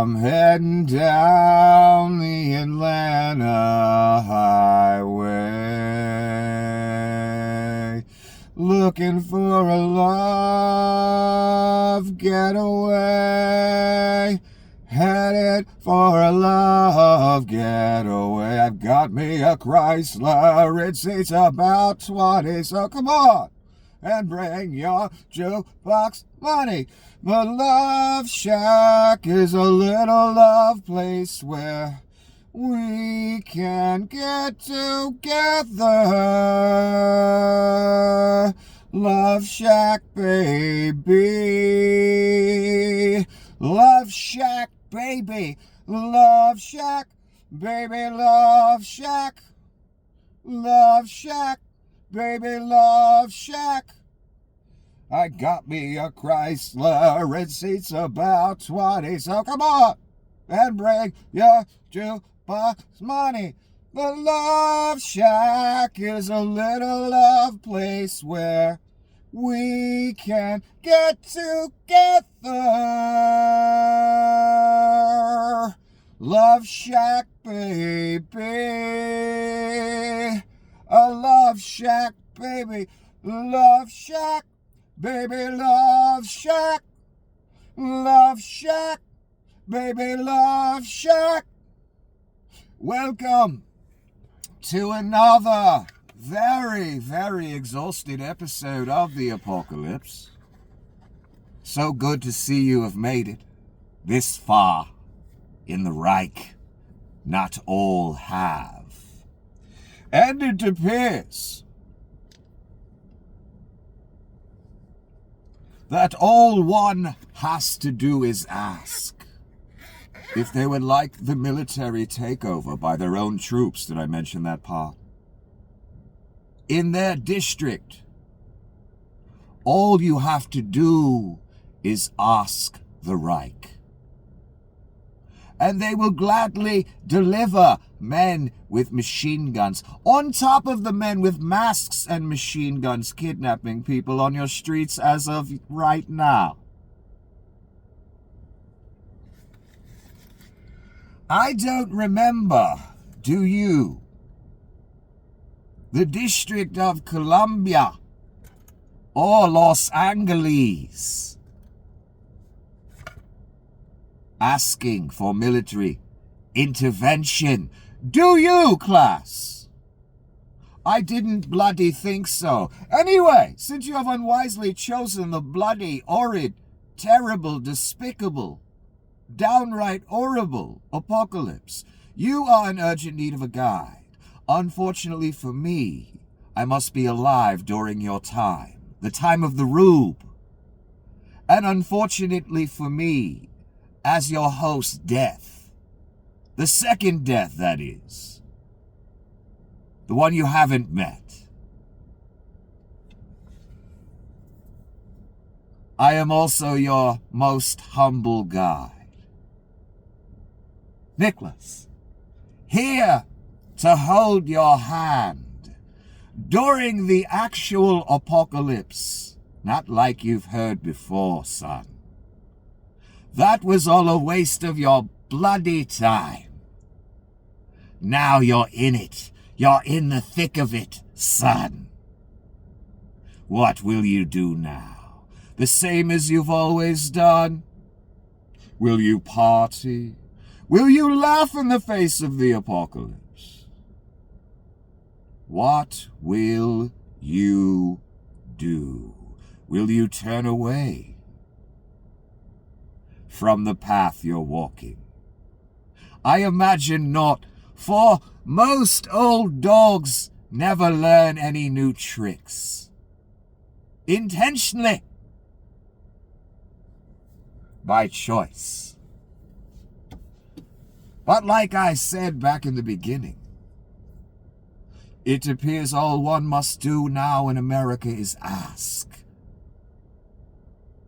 I'm heading down the Atlanta highway, looking for a love getaway, headed for a love getaway. I've got me a Chrysler, it seats about 20, so come on and bring your jukebox money. The Love Shack is a little love place where we can get together. Love Shack, baby. Love Shack, baby. Love Shack, baby. Love Shack. Love Shack, baby. Love Shack. I got me a Chrysler, it seats about 20, so come on and bring your jukebox money. The Love Shack is a little love place where we can get together. Love Shack, baby. A Love Shack, baby. Love Shack. Baby, Love Shack, Love Shack, baby, Love Shack. Welcome to another very, very exhausted episode of The Apocalypse. So good to see you have made it this far in the Reich. Not all have. And it appears that all one has to do is ask if they would like the military takeover by their own troops. Did I mention that part? In their district, all you have to do is ask the Reich. And they will gladly deliver men with machine guns, on top of the men with masks and machine guns kidnapping people on your streets as of right now. I don't remember, do you, the District of Columbia or Los Angeles asking for military intervention. Do you, class? I didn't bloody think so. Anyway, since you have unwisely chosen the bloody, horrid, terrible, despicable, downright horrible apocalypse, you are in urgent need of a guide. Unfortunately for me, I must be alive during your time, the time of the Rube. And unfortunately for me, as your host, Death. The second Death, that is. The one you haven't met. I am also your most humble guide, Nicholas, here to hold your hand during the actual apocalypse, not like you've heard before, son. That was all a waste of your bloody time. Now you're in it. You're in the thick of it, son. What will you do now? The same as you've always done? Will you party? Will you laugh in the face of the apocalypse? What will you do? Will you turn away from the path you're walking? I imagine not, for most old dogs never learn any new tricks. Intentionally. By choice. But like I said back in the beginning, it appears all one must do now in America is ask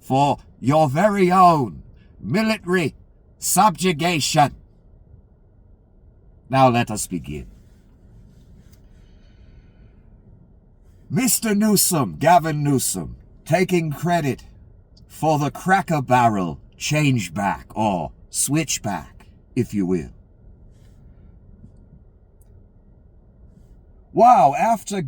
for your very own military subjugation. Now let us begin. Mr. Newsom, Gavin Newsom, taking credit for the Cracker Barrel change back or switchback, if you will. Wow, after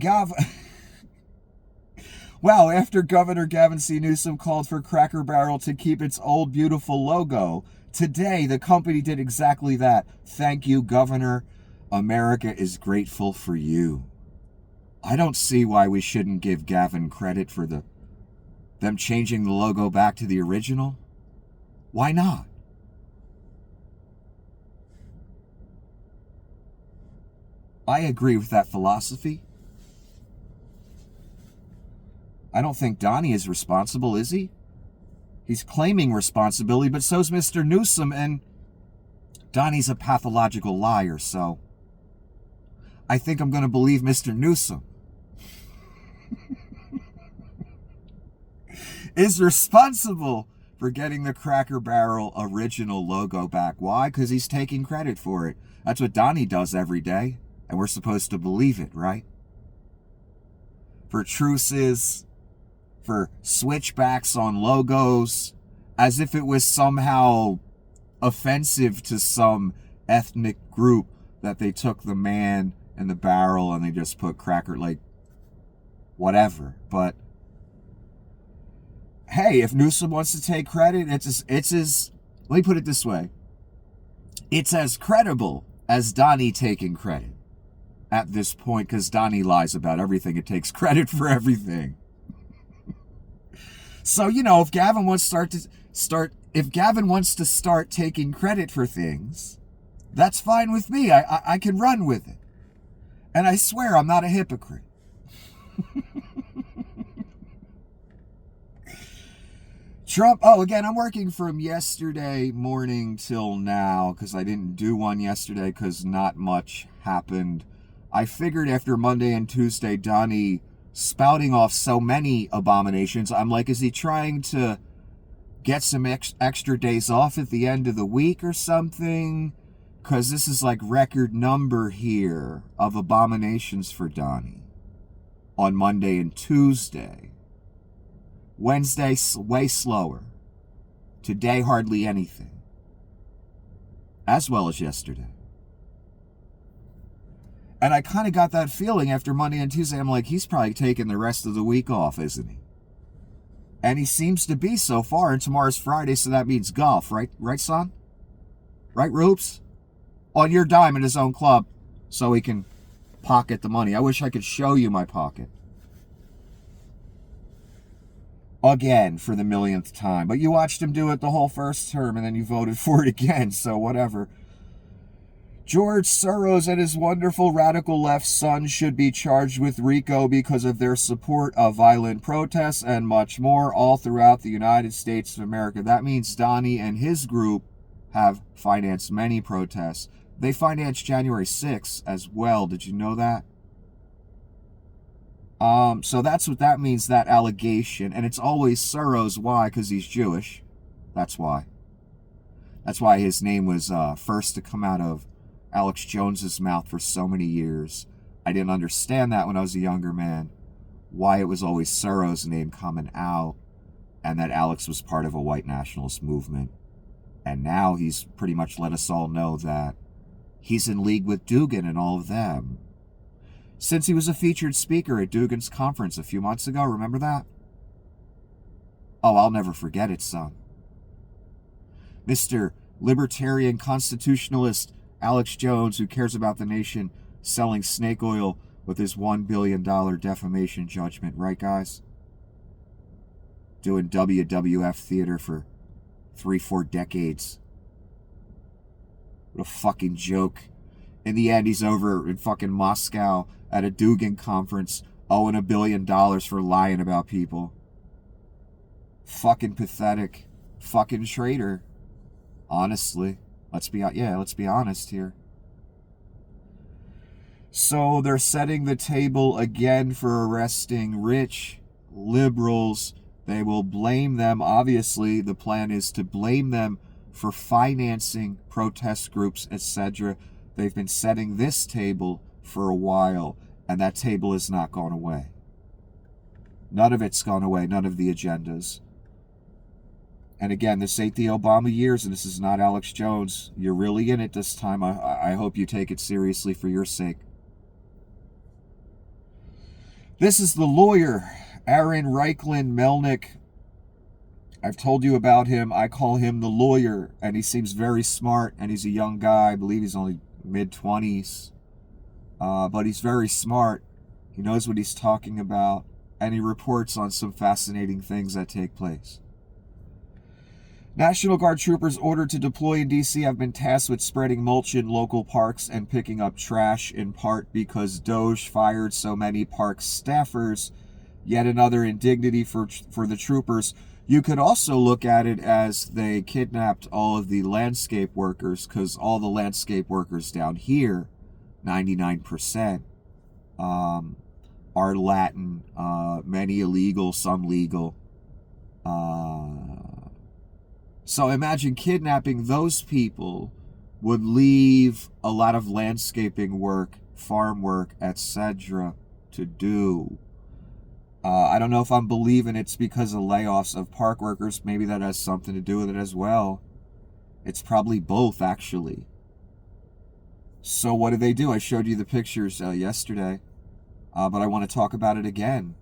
Governor Gavin C. Newsom called for Cracker Barrel to keep its old beautiful logo, today the company did exactly that. Thank you, Governor. America is grateful for you. I don't see why we shouldn't give Gavin credit for them changing the logo back to the original. Why not? I agree with that philosophy. I don't think Donnie is responsible, is he? He's claiming responsibility, but so's Mr. Newsom, and Donnie's a pathological liar, so I think I'm going to believe Mr. Newsom is responsible for getting the Cracker Barrel original logo back. Why? Because he's taking credit for it. That's what Donnie does every day, and we're supposed to believe it, right? For truces, for switchbacks on logos, as if it was somehow offensive to some ethnic group that they took the man and the barrel and they just put cracker, like, whatever. But hey, if Newsom wants to take credit, it's as let me put it this way, it's as credible as Donnie taking credit at this point, because Donnie lies about everything. It takes credit for everything. So, if Gavin wants to start taking credit for things, that's fine with me. I can run with it. And I swear I'm not a hypocrite. Trump, again, I'm working from yesterday morning till now because I didn't do one yesterday because not much happened. I figured after Monday and Tuesday, Donnie spouting off so many abominations, I'm like, is he trying to get some extra days off at the end of the week or something? Because this is like record number here of abominations for Donnie on Monday and Tuesday. Wednesday, way slower. Today, hardly anything. As well as yesterday. And I kind of got that feeling after Monday and Tuesday. I'm like, he's probably taking the rest of the week off, isn't he? And he seems to be so far. And tomorrow's Friday, so that means golf, right? Right, son? Right, Roops? On your dime in his own club, so he can pocket the money. I wish I could show you my pocket. Again, for the millionth time. But you watched him do it the whole first term, and then you voted for it again, so whatever. George Soros and his wonderful radical left son should be charged with RICO because of their support of violent protests and much more all throughout the United States of America. That means Donnie and his group have financed many protests. They financed January 6th as well. Did you know that? So that's what that means, that allegation. And it's always Soros. Why? Because he's Jewish. That's why. That's why his name was first to come out of Alex Jones's mouth for so many years. I didn't understand that when I was a younger man. Why it was always Soros' name coming out. And that Alex was part of a white nationalist movement. And now he's pretty much let us all know that he's in league with Dugin and all of them. Since he was a featured speaker at Dugin's conference a few months ago, remember that? Oh, I'll never forget it, son. Mr. Libertarian Constitutionalist Alex Jones, who cares about the nation, selling snake oil with his $1 billion defamation judgment, right, guys? Doing WWF theater for 3-4 decades. What a fucking joke. In the end, he's over in fucking Moscow at a Dugin conference, owing $1 billion for lying about people. Fucking pathetic. Fucking traitor. Honestly. Let's be honest here. So they're setting the table again for arresting rich liberals. They will blame them. Obviously, the plan is to blame them for financing protest groups, etc. They've been setting this table for a while, and that table has not gone away. None of it's gone away, none of the agendas. And again, this ain't the Obama years, and this is not Alex Jones. You're really in it this time. I hope you take it seriously for your sake. This is the lawyer, Aaron Reichlin Melnick. I've told you about him. I call him the lawyer, and he seems very smart, and he's a young guy. I believe he's only mid-20s. But he's very smart. He knows what he's talking about, and he reports on some fascinating things that take place. National Guard troopers ordered to deploy in D.C. have been tasked with spreading mulch in local parks and picking up trash, in part because Doge fired so many park staffers. Yet another indignity for the troopers. You could also look at it as they kidnapped all of the landscape workers, because all the landscape workers down here, 99%, are Latin, many illegal, some legal. So imagine kidnapping those people would leave a lot of landscaping work, farm work, etc. to do. I don't know if I'm believing it's because of layoffs of park workers. Maybe that has something to do with it as well. It's probably both, actually. So what did they do? I showed you the pictures yesterday, but I want to talk about it again.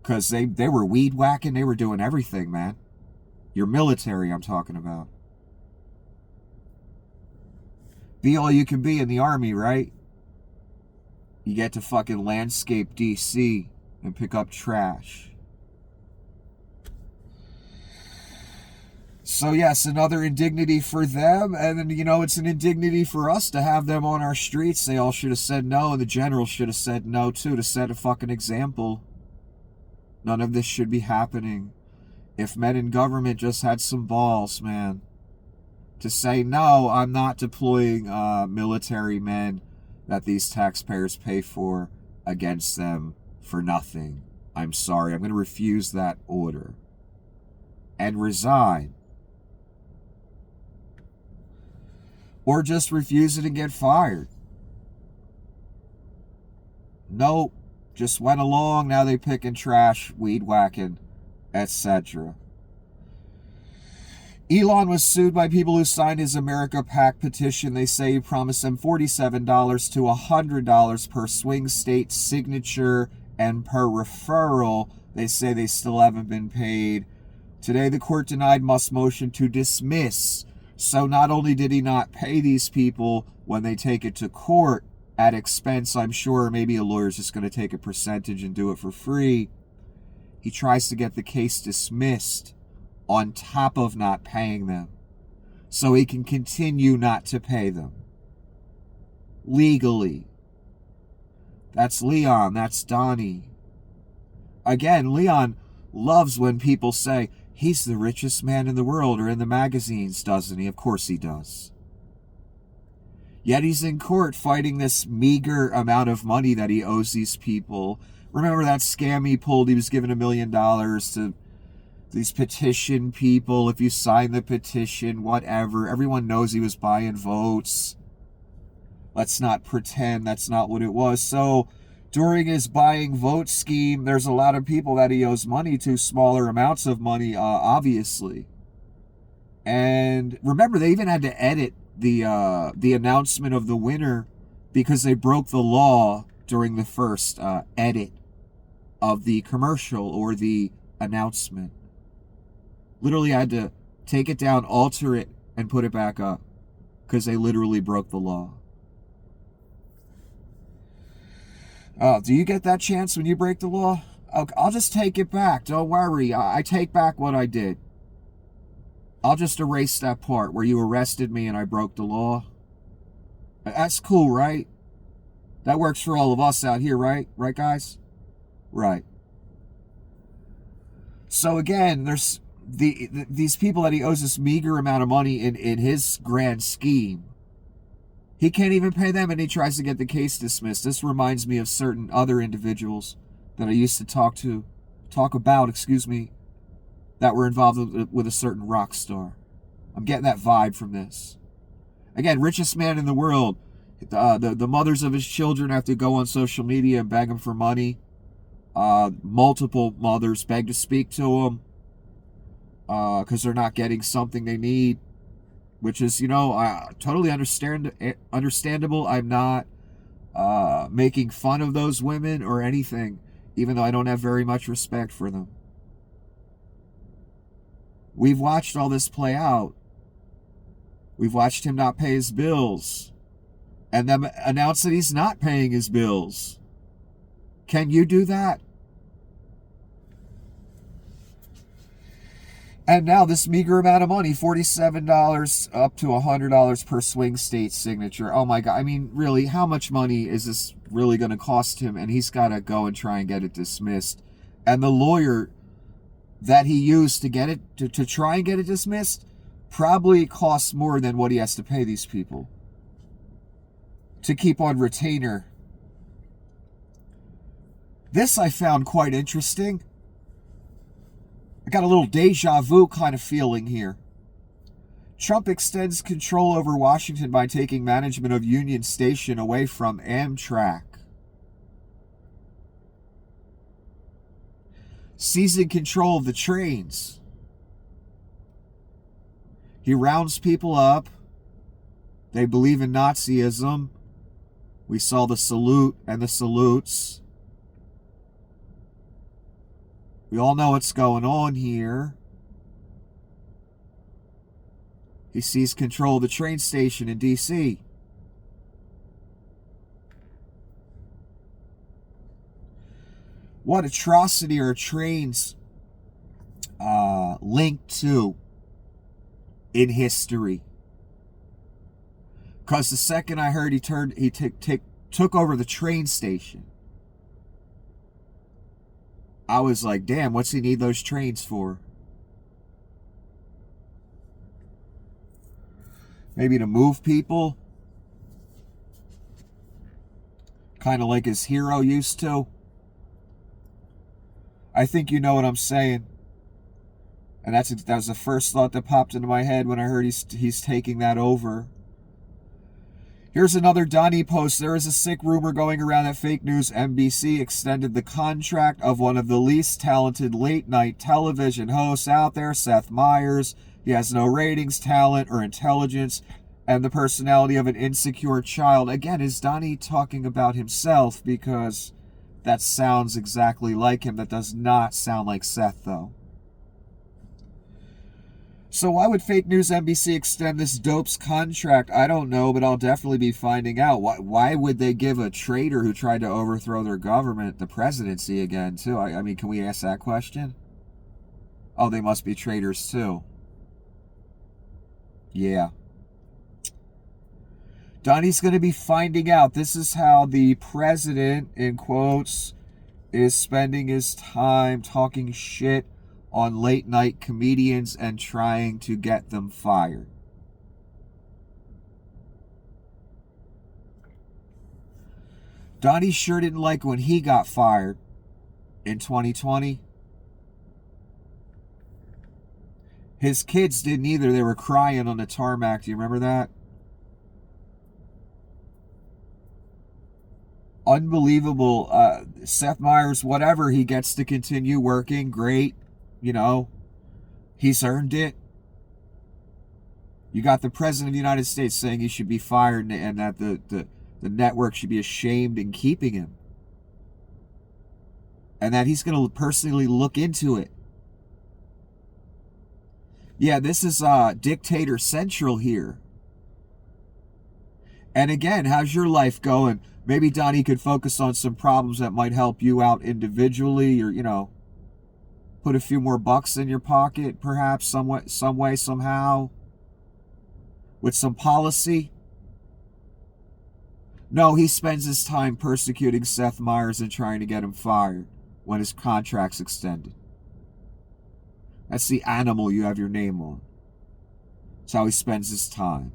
Because they were weed whacking. They were doing everything, man. Your military, I'm talking about. Be all you can be in the Army, right? You get to fucking landscape D.C. and pick up trash. So yes, another indignity for them, and then, you know, it's an indignity for us to have them on our streets. They all should have said no, and the general should have said no too, to set a fucking example. None of this should be happening. If men in government just had some balls, man, to say, no, I'm not deploying military men that these taxpayers pay for against them for nothing. I'm sorry, I'm going to refuse that order and resign. Or just refuse it and get fired. Nope, just went along, now they picking trash, weed whacking, etc. Elon was sued by people who signed his America PAC petition. They say he promised them $47 to $100 per swing state signature and per referral. They say they still haven't been paid. Today, the court denied Musk's motion to dismiss. So not only did he not pay these people when they take it to court at expense, I'm sure maybe a lawyer's just going to take a percentage and do it for free. He tries to get the case dismissed on top of not paying them, so he can continue not to pay them. Legally. That's Leon, that's Donnie. Again, Leon loves when people say, he's the richest man in the world, or in the magazines, doesn't he? Of course he does. Yet he's in court fighting this meager amount of money that he owes these people. Remember that scam he pulled? He was given $1 million to these petition people. If you sign the petition, whatever. Everyone knows he was buying votes. Let's not pretend that's not what it was. So during his buying vote scheme, there's a lot of people that he owes money to, smaller amounts of money, obviously. And remember, they even had to edit the announcement of the winner because they broke the law during the first edit of the commercial or the announcement. Literally, I had to take it down, alter it, and put it back up because they literally broke the law. Do you get that chance when you break the law? Okay, I'll just take it back. Don't worry. I take back what I did. I'll just erase that part where you arrested me and I broke the law. That's cool, right? That works for all of us out here, right? Right, guys? Right. So again, there's these people that he owes this meager amount of money in his grand scheme. He can't even pay them, and he tries to get the case dismissed. This reminds me of certain other individuals that I used to talk about, that were involved with a certain rock star. I'm getting that vibe from this. Again, richest man in the world. The mothers of his children have to go on social media and beg him for money. Multiple mothers beg to speak to him. because they're not getting something they need, which is, totally understandable. I'm not making fun of those women or anything, even though I don't have very much respect for them. We've watched all this play out. We've watched him not pay his bills and then announce that he's not paying his bills. Can you do that? And now this meager amount of money, $47 up to $100 per swing state signature. Oh my God. I mean, really, how much money is this really going to cost him? And he's got to go and try and get it dismissed. And the lawyer that he used to get it, to try and get it dismissed, probably costs more than what he has to pay these people to keep on retainer. This I found quite interesting. I got a little deja vu kind of feeling here. Trump extends control over Washington by taking management of Union Station away from Amtrak. Seizing control of the trains. He rounds people up. They believe in Nazism. We saw the salute and the salutes. We all know what's going on here. He seized control of the train station in D.C. What atrocity are trains linked to in history? Because the second I heard he took over the train station, I was like, damn, what's he need those trains for? Maybe to move people? Kind of like his hero used to? I think you know what I'm saying. And that was the first thought that popped into my head when I heard he's taking that over. Here's another Donnie post. There is a sick rumor going around that fake news NBC extended the contract of one of the least talented late-night television hosts out there, Seth Meyers. He has no ratings, talent, or intelligence, and the personality of an insecure child. Again, is Donnie talking about himself? Because that sounds exactly like him. That does not sound like Seth, though. So why would fake news NBC extend this dope's contract? I don't know, but I'll definitely be finding out. Why would they give a traitor who tried to overthrow their government the presidency again, too? I mean, can we ask that question? Oh, they must be traitors, too. Yeah. Donnie's going to be finding out. This is how the president, in quotes, is spending his time talking shit on late night comedians and trying to get them fired. Donnie sure didn't like when he got fired in 2020. His kids didn't either. They were crying on the tarmac. Do you remember that? Unbelievable. Seth Meyers, whatever, he gets to continue working. Great. You know, he's earned it. You got the president of the United States saying he should be fired and that the network should be ashamed in keeping him. And that he's going to personally look into it. Yeah, this is Dictator Central here. And again, how's your life going? Maybe Donnie could focus on some problems that might help you out individually, or, you know, put a few more bucks in your pocket, perhaps, some way, somehow, with some policy. No, he spends his time persecuting Seth Meyers and trying to get him fired when his contract's extended. That's the animal you have your name on. That's how he spends his time.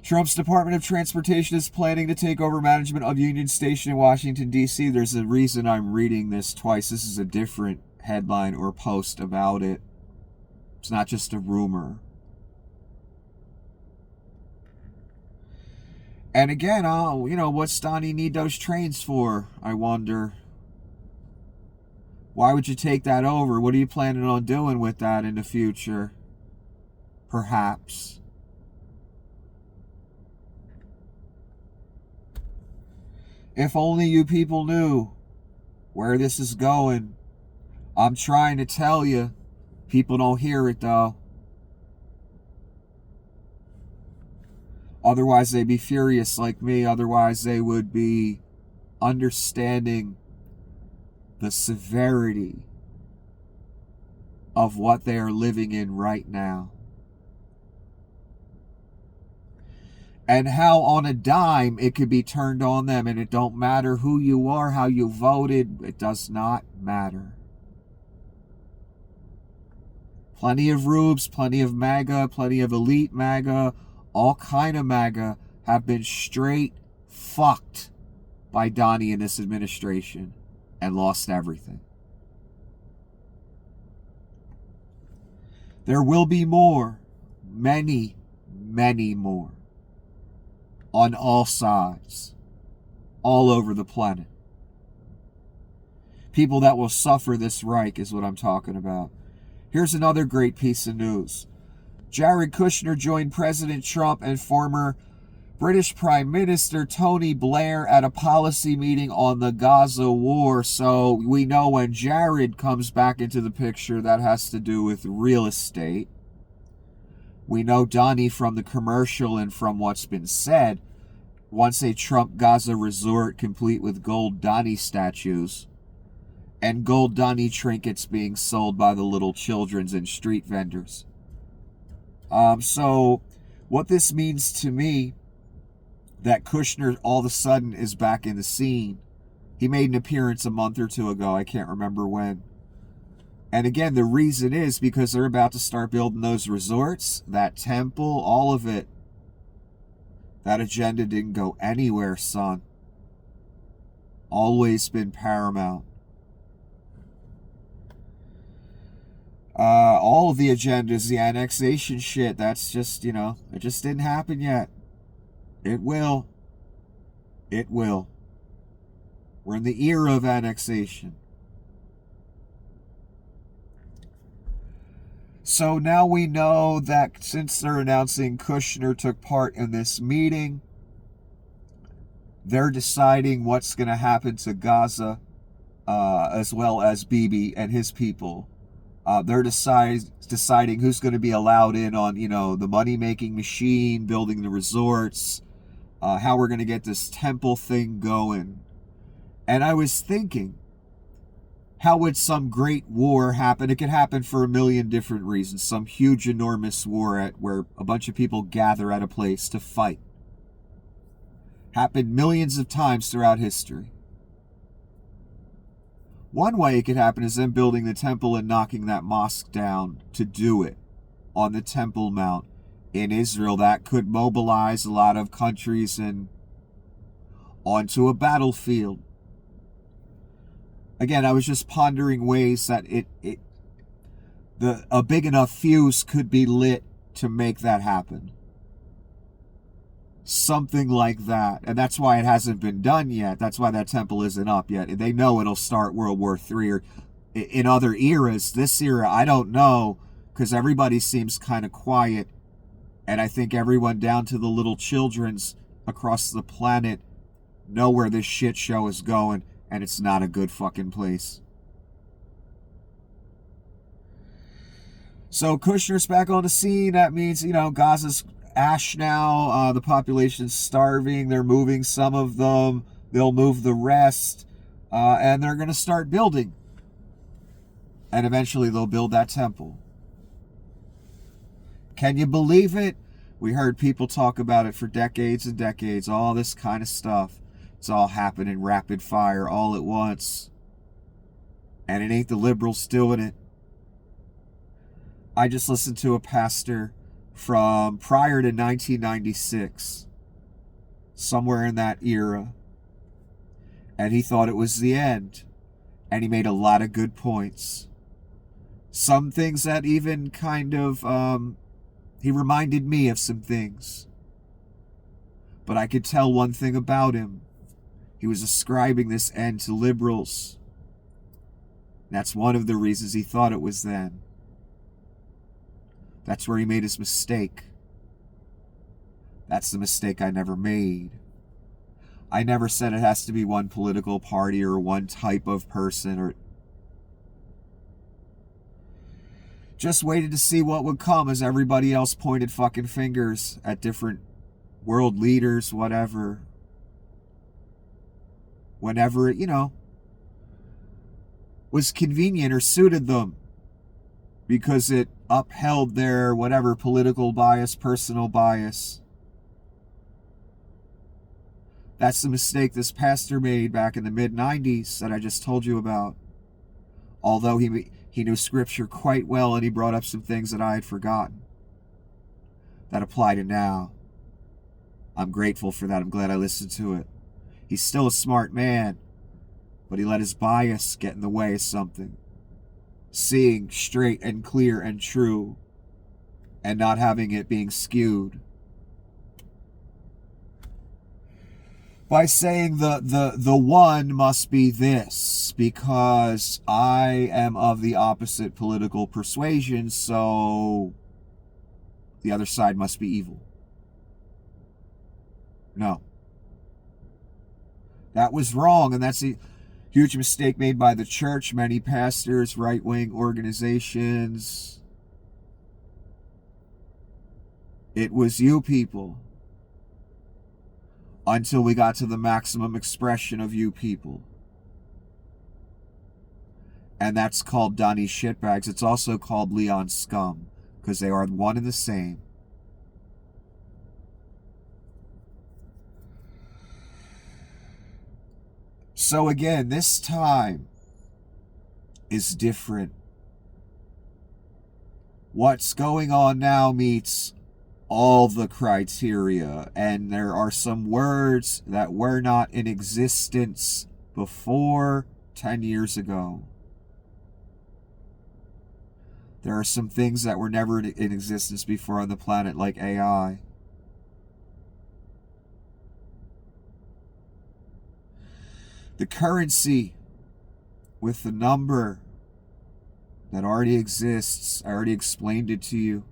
Trump's Department of Transportation is planning to take over management of Union Station in Washington, D.C. There's a reason I'm reading this twice. This is a different headline or post about it. It's not just a rumor. And again, what's Donnie need those trains for, I wonder? Why would you take that over? What are you planning on doing with that in the future? Perhaps. If only you people knew where this is going. I'm trying to tell you. People don't hear it though. Otherwise they'd be furious like me. Otherwise they would be understanding the severity of what they are living in right now. And how on a dime it could be turned on them. And it don't matter who you are, how you voted. It does not matter. Plenty of rubes, plenty of MAGA, plenty of elite MAGA, all kind of MAGA have been straight fucked by Donnie and this administration and lost everything. There will be more, many, many more, on all sides, all over the planet. People that will suffer this Reich is what I'm talking about. Here's another great piece of news. Jared Kushner joined President Trump and former British Prime Minister Tony Blair at a policy meeting on the Gaza war. So we know when Jared comes back into the picture, that has to do with real estate. We know Donnie from the commercial and from what's been said wants a Trump Gaza resort complete with gold Donnie statues and gold Donnie trinkets being sold by the little children's and street vendors. So what this means to me, that Kushner all of a sudden is back in the scene. He made an appearance a month or two ago. I can't remember when. And again, the reason is because they're about to start building those resorts, that temple, all of it. That agenda didn't go anywhere, son. Always been paramount. All of the agendas, the annexation shit, that's just, it just didn't happen yet. It will. It will. We're in the era of annexation. So now we know that since they're announcing Kushner took part in this meeting, they're deciding what's going to happen to Gaza, as well as Bibi and his people. They're deciding who's going to be allowed in on, the money-making machine, building the resorts, how we're going to get this temple thing going. And I was thinking, how would some great war happen? It could happen for a million different reasons. Some huge, enormous war where a bunch of people gather at a place to fight. Happened millions of times throughout history. One way it could happen is them building the temple and knocking that mosque down to do it on the Temple Mount in Israel. That could mobilize a lot of countries and onto a battlefield. Again, I was just pondering ways that a big enough fuse could be lit to make that happen. Something like that. And that's why it hasn't been done yet. That's why that temple isn't up yet. They know it'll start World War III or in other eras. This era, I don't know, because everybody seems kind of quiet. And I think everyone down to the little children's across the planet know where this shit show is going. And it's not a good fucking place. So Kushner's back on the scene. That means, Gaza's ash now. The population's starving. They're moving some of them. They'll move the rest. And they're going to start building. And eventually they'll build that temple. Can you believe it? We heard people talk about it for decades and decades. All this kind of stuff. It's all happening rapid fire all at once. And it ain't the liberals doing it. I just listened to a pastor from prior to 1996, somewhere in that era, and he thought it was the end, and he made a lot of good points. Some things that even kind of, he reminded me of some things, but I could tell one thing about him. He was ascribing this end to liberals. That's one of the reasons he thought it was then. That's where he made his mistake. That's the mistake I never made. I never said it has to be one political party or one type of person, or just waited to see what would come as everybody else pointed fucking fingers at different world leaders, whatever. Whenever it, was convenient or suited them, because it upheld their whatever political bias, personal bias. That's the mistake this pastor made back in the mid-90s that I just told you about. Although he knew scripture quite well, and he brought up some things that I had forgotten that apply to now. I'm grateful for that. I'm glad I listened to it. He's still a smart man, but he let his bias get in the way of something. Seeing straight and clear and true, and not having it being skewed. By saying the one must be this, because I am of the opposite political persuasion, so the other side must be evil. No. That was wrong, and that's a huge mistake made by the church, many pastors, right-wing organizations. It was you people. Until we got to the maximum expression of you people. And that's called Donnie Shitbags. It's also called Leon Scum, because they are one and the same. So again, this time is different. What's going on now meets all the criteria, and there are some words that were not in existence before 10 years ago. There are some things that were never in existence before on the planet, like AI. The currency with the number that already exists, I already explained it to you.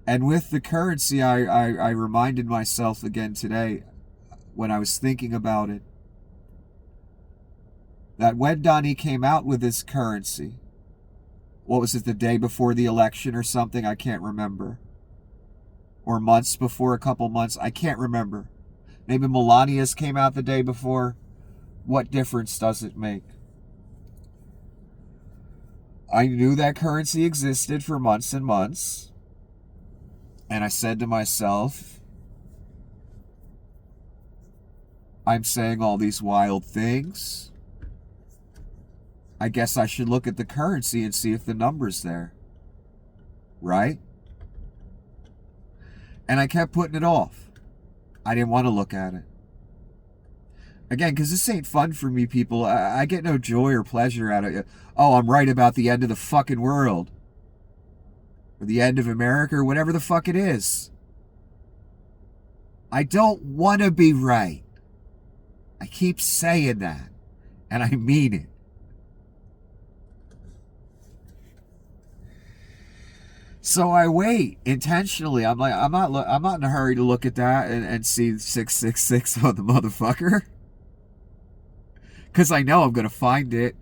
And with the currency, I reminded myself again today, when I was thinking about it, that when Donnie came out with this currency, what was it, the day before the election or something? I can't remember. Or months before, a couple months, I can't remember. Maybe Melania's came out the day before. What difference does it make? I knew that currency existed for months and months. And I said to myself, I'm saying all these wild things. I guess I should look at the currency and see if the number's there. Right? And I kept putting it off. I didn't want to look at it. Again, because this ain't fun for me, people. I get no joy or pleasure out of it. Oh, I'm right about the end of the fucking world. Or the end of America, or whatever the fuck it is. I don't want to be right. I keep saying that. And I mean it. So I wait intentionally. I'm not in a hurry to look at that and see 666 on the motherfucker. Because I know I'm going to find it.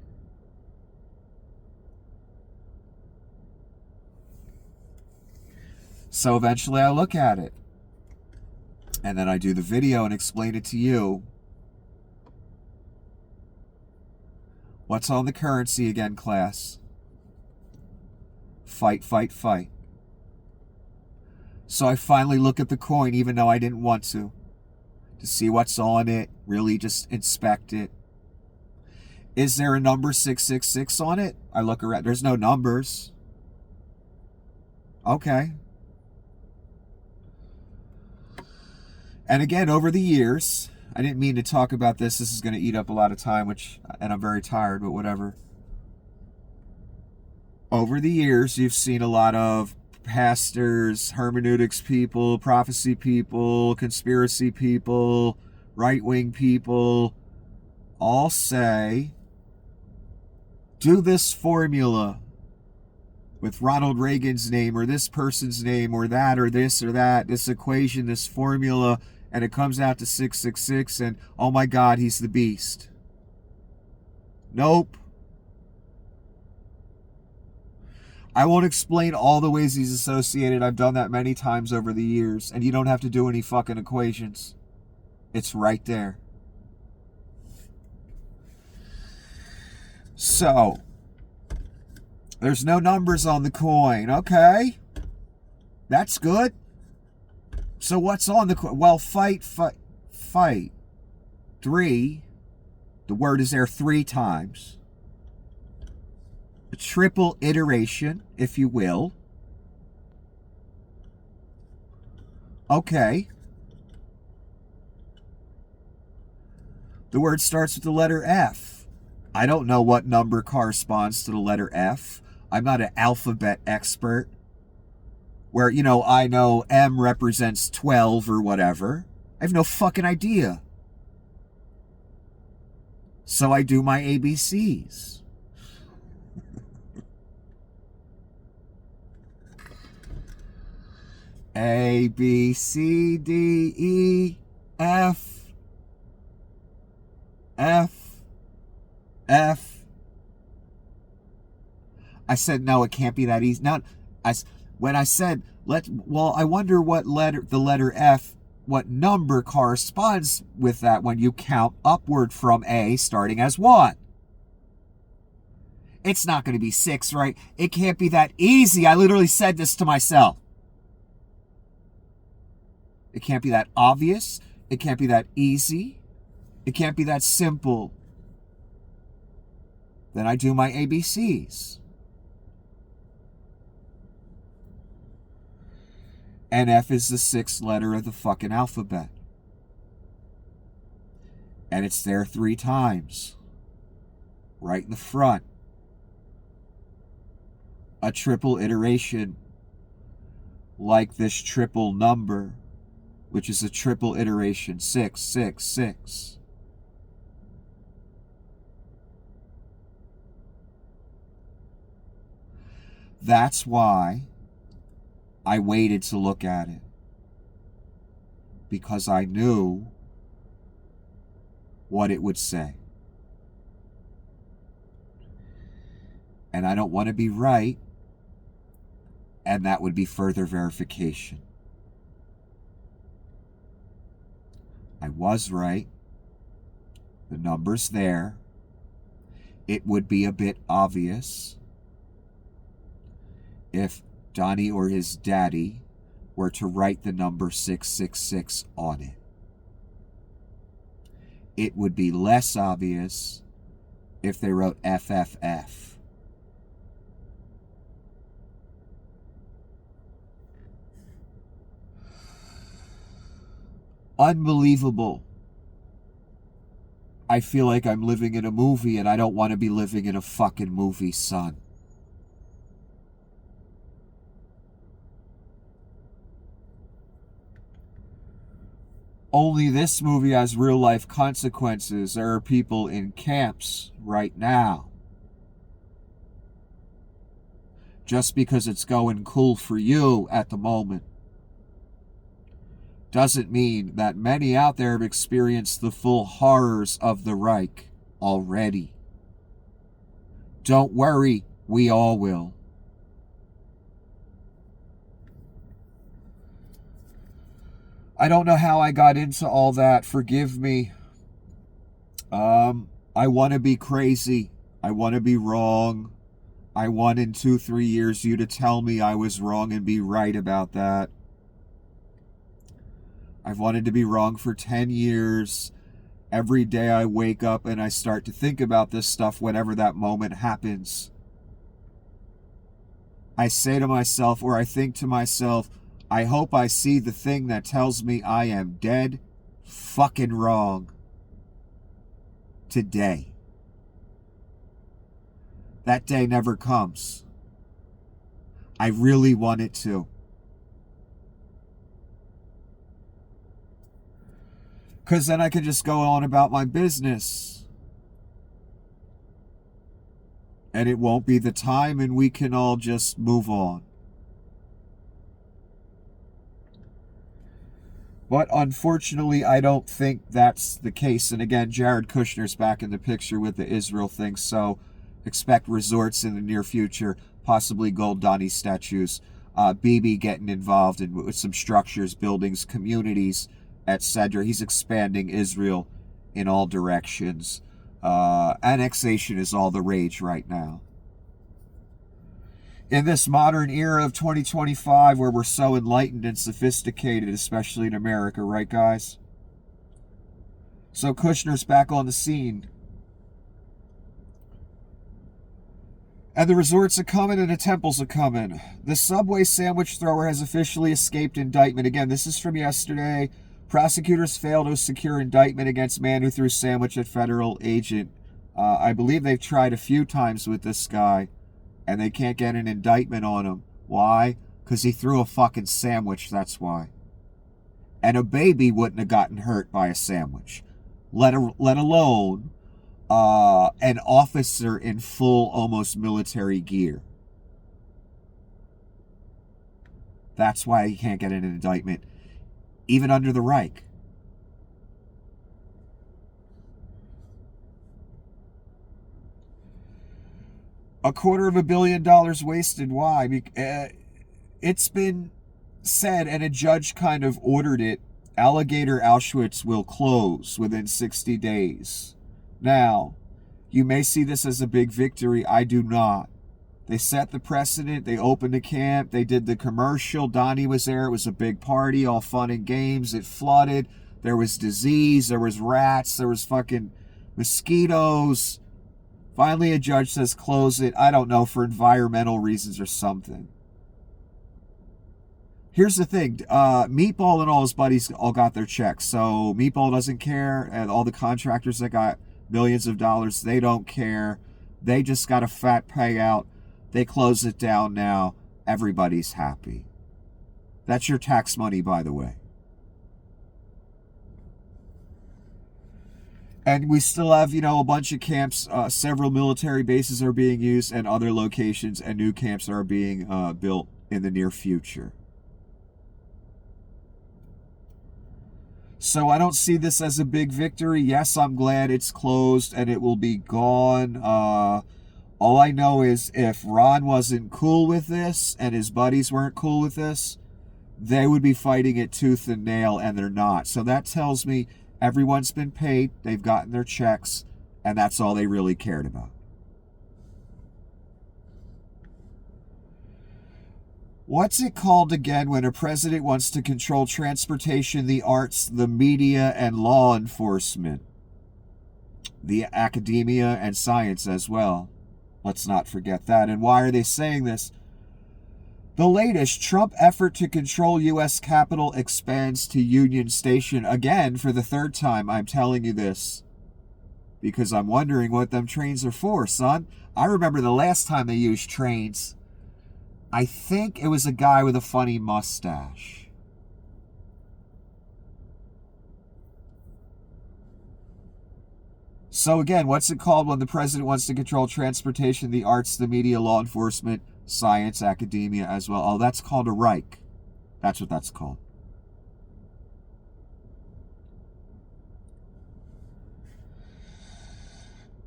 So eventually I look at it. And then I do the video and explain it to you. What's on the currency again, class? Fight, fight, fight. So I finally look at the coin, even though I didn't want to see what's on it, really just inspect it. Is there a number 666 on it? I look around. There's no numbers. Okay. And again, over the years, I didn't mean to talk about this. This is going to eat up a lot of time, and I'm very tired, but whatever. Over the years, you've seen a lot of pastors, hermeneutics people, prophecy people, conspiracy people, right-wing people all say do this formula with Ronald Reagan's name or this person's name or that or this or that, this equation, this formula, and it comes out to 666, and oh my God, he's the beast. Nope. I won't explain all the ways he's associated. I've done that many times over the years, and you don't have to do any fucking equations. It's right there. So, there's no numbers on the coin. Okay. That's good. So what's on the coin? Well, fight. 3. The word is there 3 times. A triple iteration, if you will. Okay. The word starts with the letter F. I don't know what number corresponds to the letter F. I'm not an alphabet expert. Where, I know M represents 12 or whatever. I have no fucking idea. So I do my ABCs. A, B, C, D, E, F, F, F. I said, no, it can't be that easy. Now, when I said, I wonder what the letter F, what number corresponds with that when you count upward from A starting as 1. It's not going to be 6, right? It can't be that easy. I literally said this to myself. It can't be that obvious. It can't be that easy. It can't be that simple. Then I do my ABCs. And F is the 6th letter of the fucking alphabet. And it's there 3 times. Right in the front. A triple iteration like this triple number, which is a triple iteration, 666. That's why I waited to look at it. Because I knew what it would say. And I don't want to be right, and that would be further verification. I was right. The number's there. It would be a bit obvious if Donnie or his daddy were to write the number 666 on it. It would be less obvious if they wrote FFF. Unbelievable. I feel like I'm living in a movie, and I don't want to be living in a fucking movie, son. Only this movie has real life consequences. There are people in camps right now. Just because it's going cool for you at the moment doesn't mean that many out there have experienced the full horrors of the Reich already. Don't worry, we all will. I don't know how I got into all that. Forgive me. I want to be crazy. I want to be wrong. I want in 2-3 years you to tell me I was wrong and be right about that. I've wanted to be wrong for 10 years. Every day I wake up and I start to think about this stuff whenever that moment happens. I say to myself, or I think to myself, I hope I see the thing that tells me I am dead fucking wrong today. That day never comes. I really want it to. Because then I could just go on about my business. And it won't be the time, and we can all just move on. But unfortunately, I don't think that's the case. And again, Jared Kushner's back in the picture with the Israel thing. So expect resorts in the near future, possibly gold Donnie statues. Bibi getting involved with some structures, buildings, communities, etc. He's expanding Israel in all directions. Annexation is all the rage right now. In this modern era of 2025, where we're so enlightened and sophisticated, especially in America, right, guys? So Kushner's back on the scene. And the resorts are coming and the temples are coming. The Subway sandwich thrower has officially escaped indictment. Again, this is from yesterday. Prosecutors failed to secure indictment against man who threw sandwich at federal agent. I believe they've tried a few times with this guy, and they can't get an indictment on him. Why? Because he threw a fucking sandwich, that's why. And a baby wouldn't have gotten hurt by a sandwich. Let alone an officer in full, almost military gear. That's why he can't get an indictment, even under the Reich. $250 million wasted. Why? It's been said, and a judge kind of ordered it, Alligator Auschwitz will close within 60 days. Now, you may see this as a big victory. I do not. They set the precedent. They opened the camp. They did the commercial. Donnie was there. It was a big party, all fun and games. It flooded. There was disease. There was rats. There was fucking mosquitoes. Finally, a judge says close it. I don't know, for environmental reasons or something. Here's the thing. Meatball and all his buddies all got their checks. So Meatball doesn't care. And all the contractors that got millions of dollars, they don't care. They just got a fat payout. They close it down now. Everybody's happy. That's your tax money, by the way. And we still have, a bunch of camps. Several military bases are being used, and other locations and new camps are being built in the near future. So I don't see this as a big victory. Yes, I'm glad it's closed and it will be gone. All I know is if Ron wasn't cool with this and his buddies weren't cool with this, they would be fighting it tooth and nail, and they're not. So that tells me everyone's been paid, they've gotten their checks, and that's all they really cared about. What's it called again when a president wants to control transportation, the arts, the media, and law enforcement? The academia and science as well. Let's not forget that. And why are they saying this? The latest Trump effort to control U.S. Capitol expands to Union Station. Again, for the third time, I'm telling you this, because I'm wondering what them trains are for, son. I remember the last time they used trains. I think it was a guy with a funny mustache. So again, what's it called when the president wants to control transportation, the arts, the media, law enforcement, science, academia as well? Oh, that's called a Reich. That's what that's called.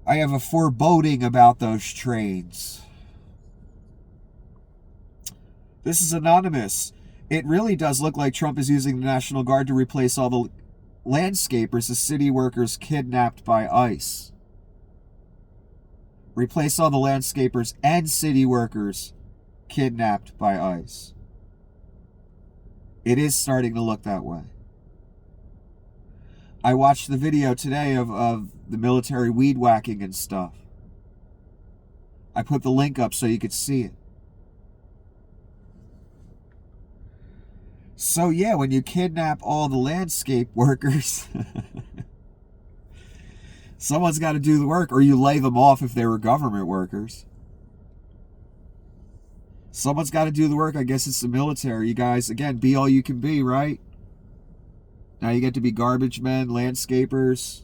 I have a foreboding about those trains. This is anonymous. It really does look like Trump is using the National Guard to replace all the landscapers as city workers kidnapped by ICE. Replace all the landscapers and city workers kidnapped by ICE. It is starting to look that way. I watched the video today of the military weed whacking and stuff. I put the link up so you could see it. So yeah, when you kidnap all the landscape workers, someone's got to do the work, or you lay them off if they were government workers. Someone's got to do the work. I guess it's the military. You guys, again, be all you can be, right? Now you get to be garbage men, landscapers,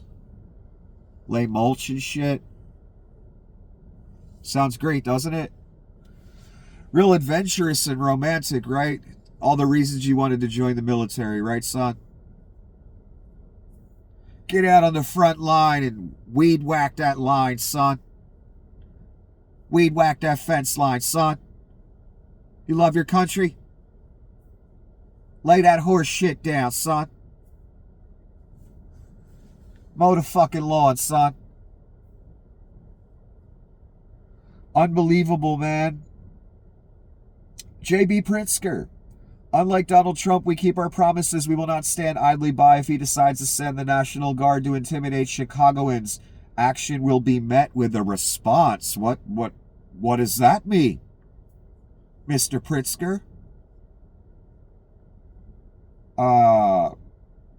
lay mulch and shit. Sounds great, doesn't it? Real adventurous and romantic, right? All the reasons you wanted to join the military, right, son? Get out on the front line and weed whack that line, son. Weed whack that fence line, son. You love your country? Lay that horse shit down, son. Mow the fucking lawn, son. Unbelievable, man. J.B. Pritzker. Unlike Donald Trump, we keep our promises. We will not stand idly by if he decides to send the National Guard to intimidate Chicagoans. Action will be met with a response. What does that mean, Mr. Pritzker?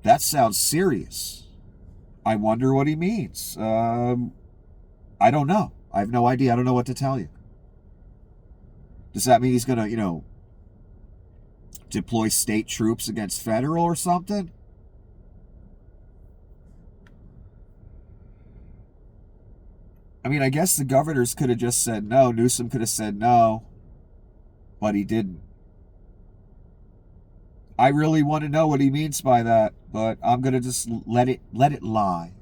That sounds serious. I wonder what he means. I don't know. I have no idea. I don't know what to tell you. Does that mean he's going to, deploy state troops against federal or something? I mean, I guess the governors could have just said no. Newsom could have said no, but he didn't. I really want to know what he means by that, but I'm going to just let it lie.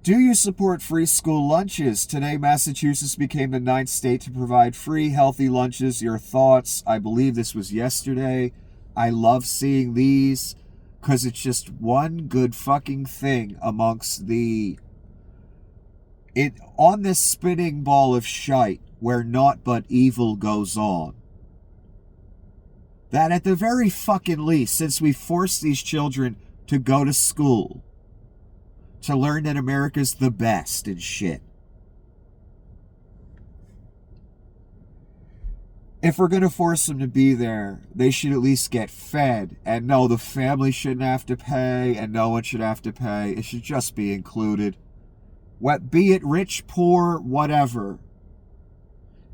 Do you support free school lunches? Today, Massachusetts became the 9th state to provide free, healthy lunches. Your thoughts? I believe this was yesterday. I love seeing these because it's just one good fucking thing amongst on this spinning ball of shite where naught but evil goes on. That at the very fucking least, since we forced these children to go to school, to learn that America's the best and shit. If we're going to force them to be there, they should at least get fed. And no, the family shouldn't have to pay, and no one should have to pay. It should just be included. Be it rich, poor, whatever.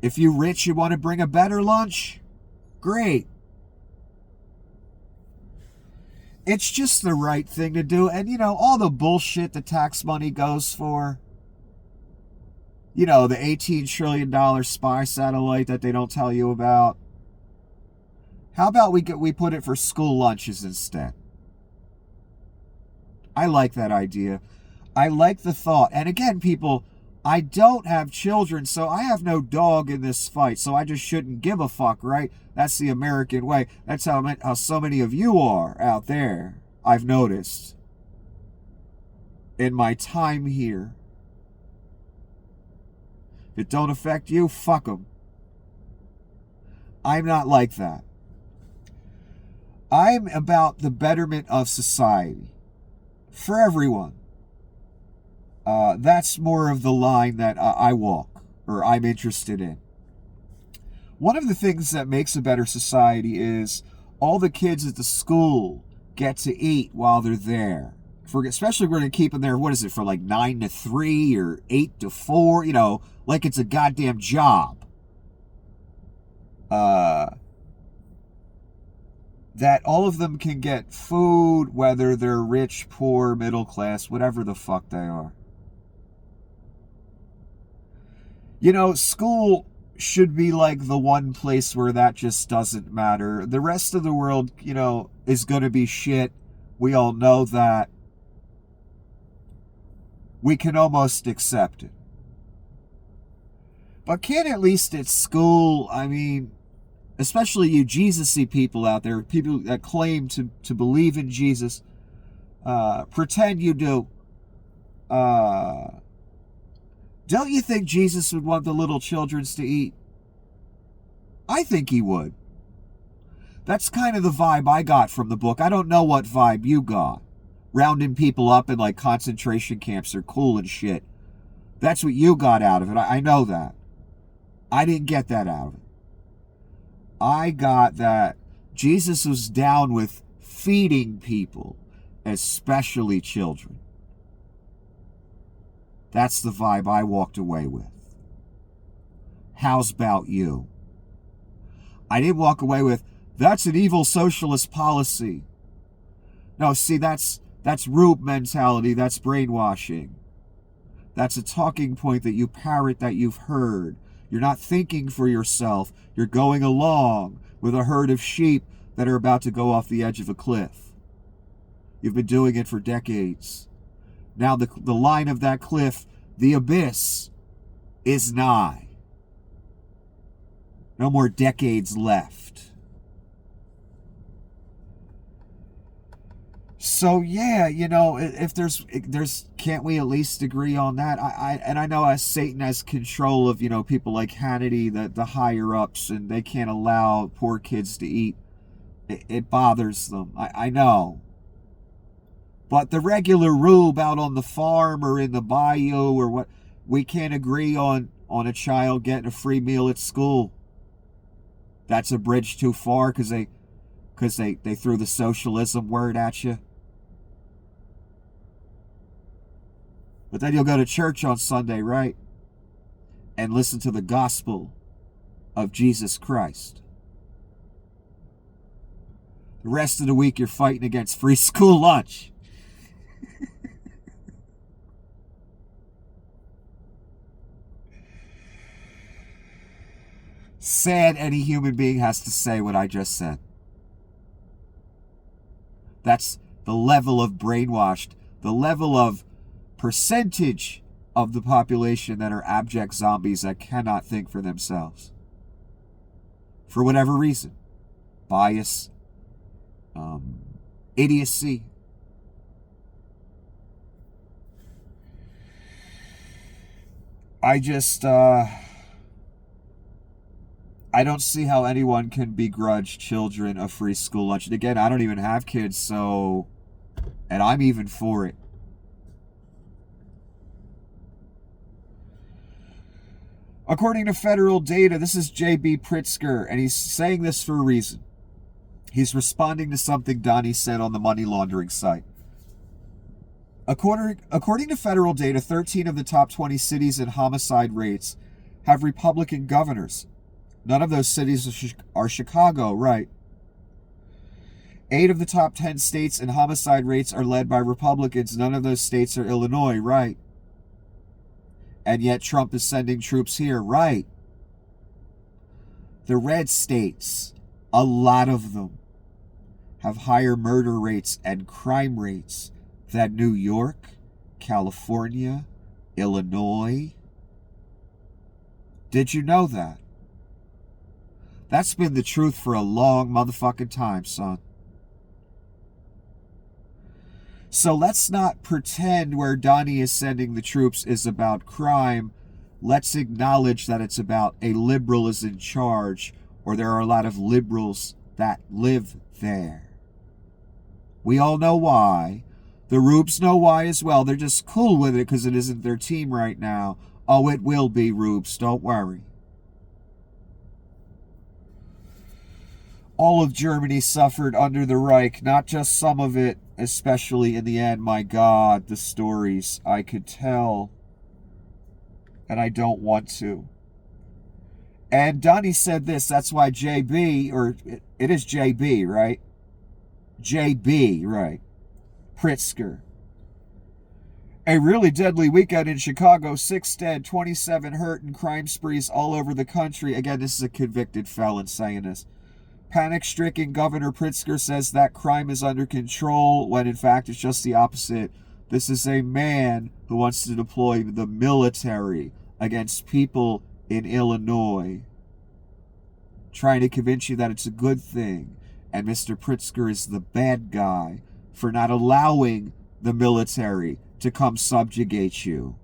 If you rich, you want to bring a better lunch? Great. It's just the right thing to do. And, all the bullshit the tax money goes for. The $18 trillion spy satellite that they don't tell you about. How about we put it for school lunches instead? I like that idea. I like the thought. And again, people, I don't have children, so I have no dog in this fight. So I just shouldn't give a fuck, right? That's the American way. That's how so many of you are out there, I've noticed. In my time here. If it don't affect you, fuck them. I'm not like that. I'm about the betterment of society. For everyone. That's more of the line that I walk, or I'm interested in. One of the things that makes a better society is all the kids at the school get to eat while they're there. Especially if we're going to keep them there, for like 9 to 3 or 8 to 4, like it's a goddamn job. That all of them can get food, whether they're rich, poor, middle class, whatever the fuck they are. School should be like the one place where that just doesn't matter. The rest of the world, is going to be shit. We all know that. We can almost accept it. But can't at least at school, especially you Jesus-y people out there, people that claim to believe in Jesus, pretend you do. Don't you think Jesus would want the little children to eat? I think he would. That's kind of the vibe I got from the book. I don't know what vibe you got. Rounding people up in like concentration camps are cool and shit. That's what you got out of it. I know that. I didn't get that out of it. I got that Jesus was down with feeding people, especially children. That's the vibe I walked away with. How's about you? I didn't walk away with, that's an evil socialist policy. No, see, that's Rube mentality. That's brainwashing. That's a talking point that you parrot that you've heard. You're not thinking for yourself. You're going along with a herd of sheep that are about to go off the edge of a cliff. You've been doing it for decades. Now the line of that cliff, the abyss, is nigh. No more decades left. So yeah, if there's can't we at least agree on that? I know as Satan has control of, people like Hannity, the higher ups, and they can't allow poor kids to eat. It bothers them. I know. But the regular rube out on the farm or in the bayou or what, we can't agree on a child getting a free meal at school. That's a bridge too far because they threw the socialism word at you. But then you'll go to church on Sunday, right? And listen to the gospel of Jesus Christ. The rest of the week you're fighting against free school lunch. Sad any human being has to say what I just said. That's the level of brainwashed, the level of percentage of the population that are abject zombies that cannot think for themselves. For whatever reason. Bias. Idiocy. I don't see how anyone can begrudge children a free school lunch. And again, I don't even have kids, and I'm even for it. According to federal data, this is J.B. Pritzker, and he's saying this for a reason. He's responding to something Donnie said on the money laundering site. According to federal data, 13 of the top 20 cities in homicide rates have Republican governors. None of those cities are Chicago, right? 8 of the top 10 states in homicide rates are led by Republicans. None of those states are Illinois, right? And yet Trump is sending troops here, right? The red states, a lot of them, have higher murder rates and crime rates than New York, California, Illinois. Did you know that? That's been the truth for a long motherfucking time, son. So let's not pretend where Donnie is sending the troops is about crime. Let's acknowledge that it's about a liberal is in charge, or there are a lot of liberals that live there. We all know why. The Rubes know why as well. They're just cool with it because it isn't their team right now. Oh, it will be, Rubes. Don't worry. All of Germany suffered under the Reich, not just some of it, especially in the end. My God, the stories I could tell, and I don't want to. And Donnie said this, that's why JB, or it is JB, right? JB, right? Pritzker. A really deadly weekend in Chicago, 6 dead, 27 hurt, and crime sprees all over the country. Again, this is a convicted felon saying this. Panic-stricken Governor Pritzker says that crime is under control, when in fact it's just the opposite. This is a man who wants to deploy the military against people in Illinois, trying to convince you that it's a good thing, and Mr. Pritzker is the bad guy for not allowing the military to come subjugate you.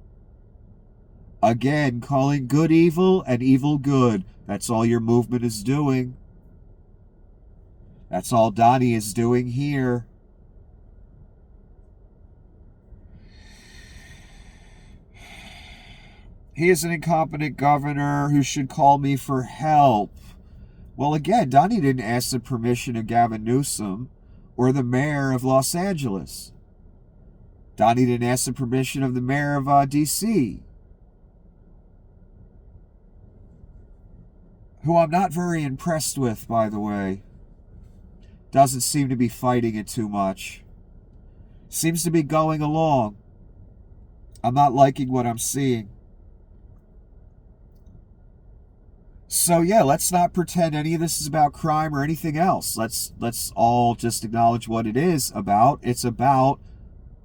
Again, calling good evil and evil good. That's all your movement is doing. That's all Donnie is doing here. He is an incompetent governor who should call me for help. Well, again, Donnie didn't ask the permission of Gavin Newsom or the mayor of Los Angeles. Donnie didn't ask the permission of the mayor of D.C., who I'm not very impressed with, by the way. Doesn't seem to be fighting it too much. Seems to be going along. I'm not liking what I'm seeing. So yeah, let's not pretend any of this is about crime or anything else. Let's all just acknowledge what it is about. It's about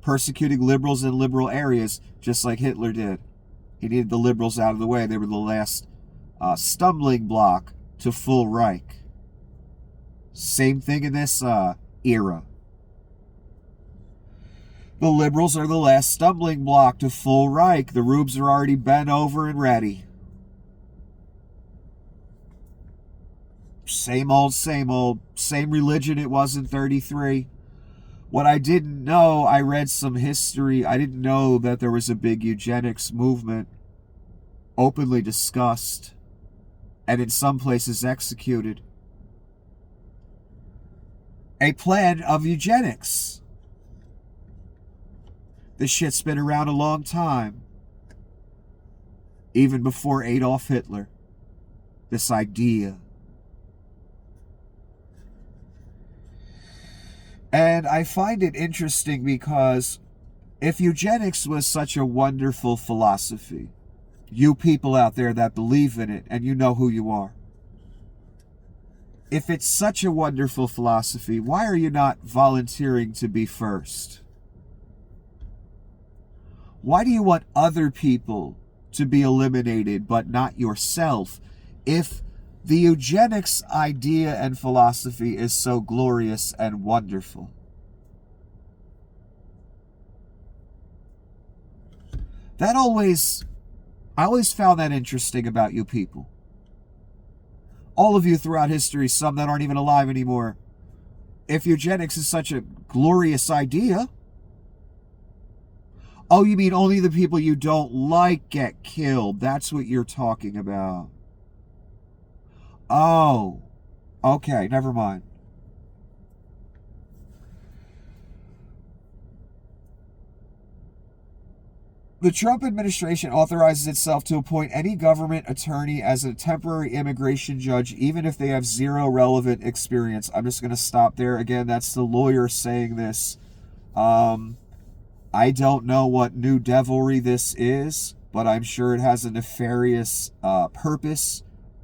persecuting liberals in liberal areas, just like Hitler did. He needed the liberals out of the way. They were the last stumbling block to full Reich. Same thing in this era. The liberals are the last stumbling block to full Reich. The rubes are already bent over and ready. Same old, same religion it was in 33. What I didn't know, I read some history. I didn't know that there was a big eugenics movement openly discussed and in some places executed. A plan of eugenics. This shit's been around a long time. Even before Adolf Hitler. This idea. And I find it interesting because if eugenics was such a wonderful philosophy, you people out there that believe in it, and you know who you are, if it's such a wonderful philosophy, why are you not volunteering to be first? Why do you want other people to be eliminated but not yourself if the eugenics idea and philosophy is so glorious and wonderful? I always found that interesting about you people. All of you throughout history, some that aren't even alive anymore. If eugenics is such a glorious idea, oh, you mean only the people you don't like get killed? That's what you're talking about. Oh, okay, never mind. The Trump administration authorizes itself to appoint any government attorney as a temporary immigration judge, even if they have zero relevant experience. I'm just going to stop there. Again, that's the lawyer saying this. I don't know what new devilry this is, but I'm sure it has a nefarious purpose.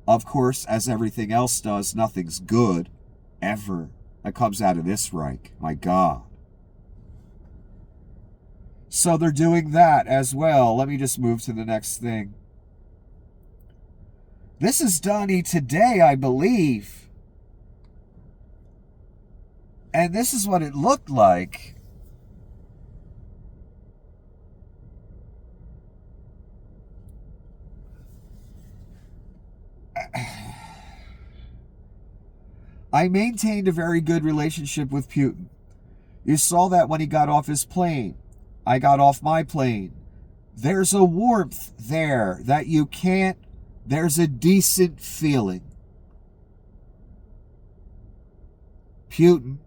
Of course, as everything else does, nothing's good, ever, that comes out of this Reich. My God. So they're doing that as well. Let me just move to the next thing. This is Donnie today, I believe. And this is what it looked like. I maintained a very good relationship with Putin. You saw that when he got off his plane. I got off my plane. There's a warmth there that you can't, there's a decent feeling. Putin,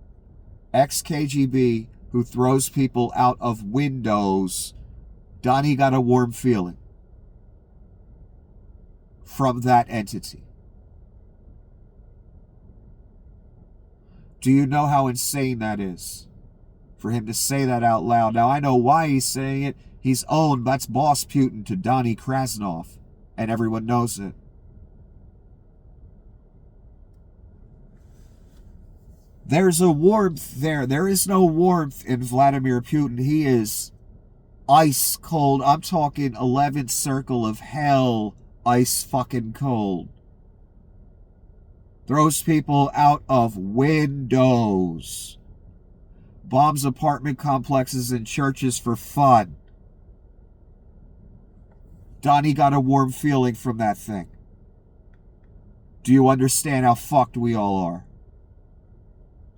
ex-KGB, who throws people out of windows, Donnie got a warm feeling from that entity. Do you know how insane that is? For him to say that out loud. Now, I know why he's saying it. He's owned, that's Boss Putin to Donnie Krasnov. And everyone knows it. There's a warmth there. There is no warmth in Vladimir Putin. He is ice cold. I'm talking 11th circle of hell, ice fucking cold. Throws people out of windows. Bombs apartment complexes and churches for fun. Donnie got a warm feeling from that thing. Do you understand how fucked we all are?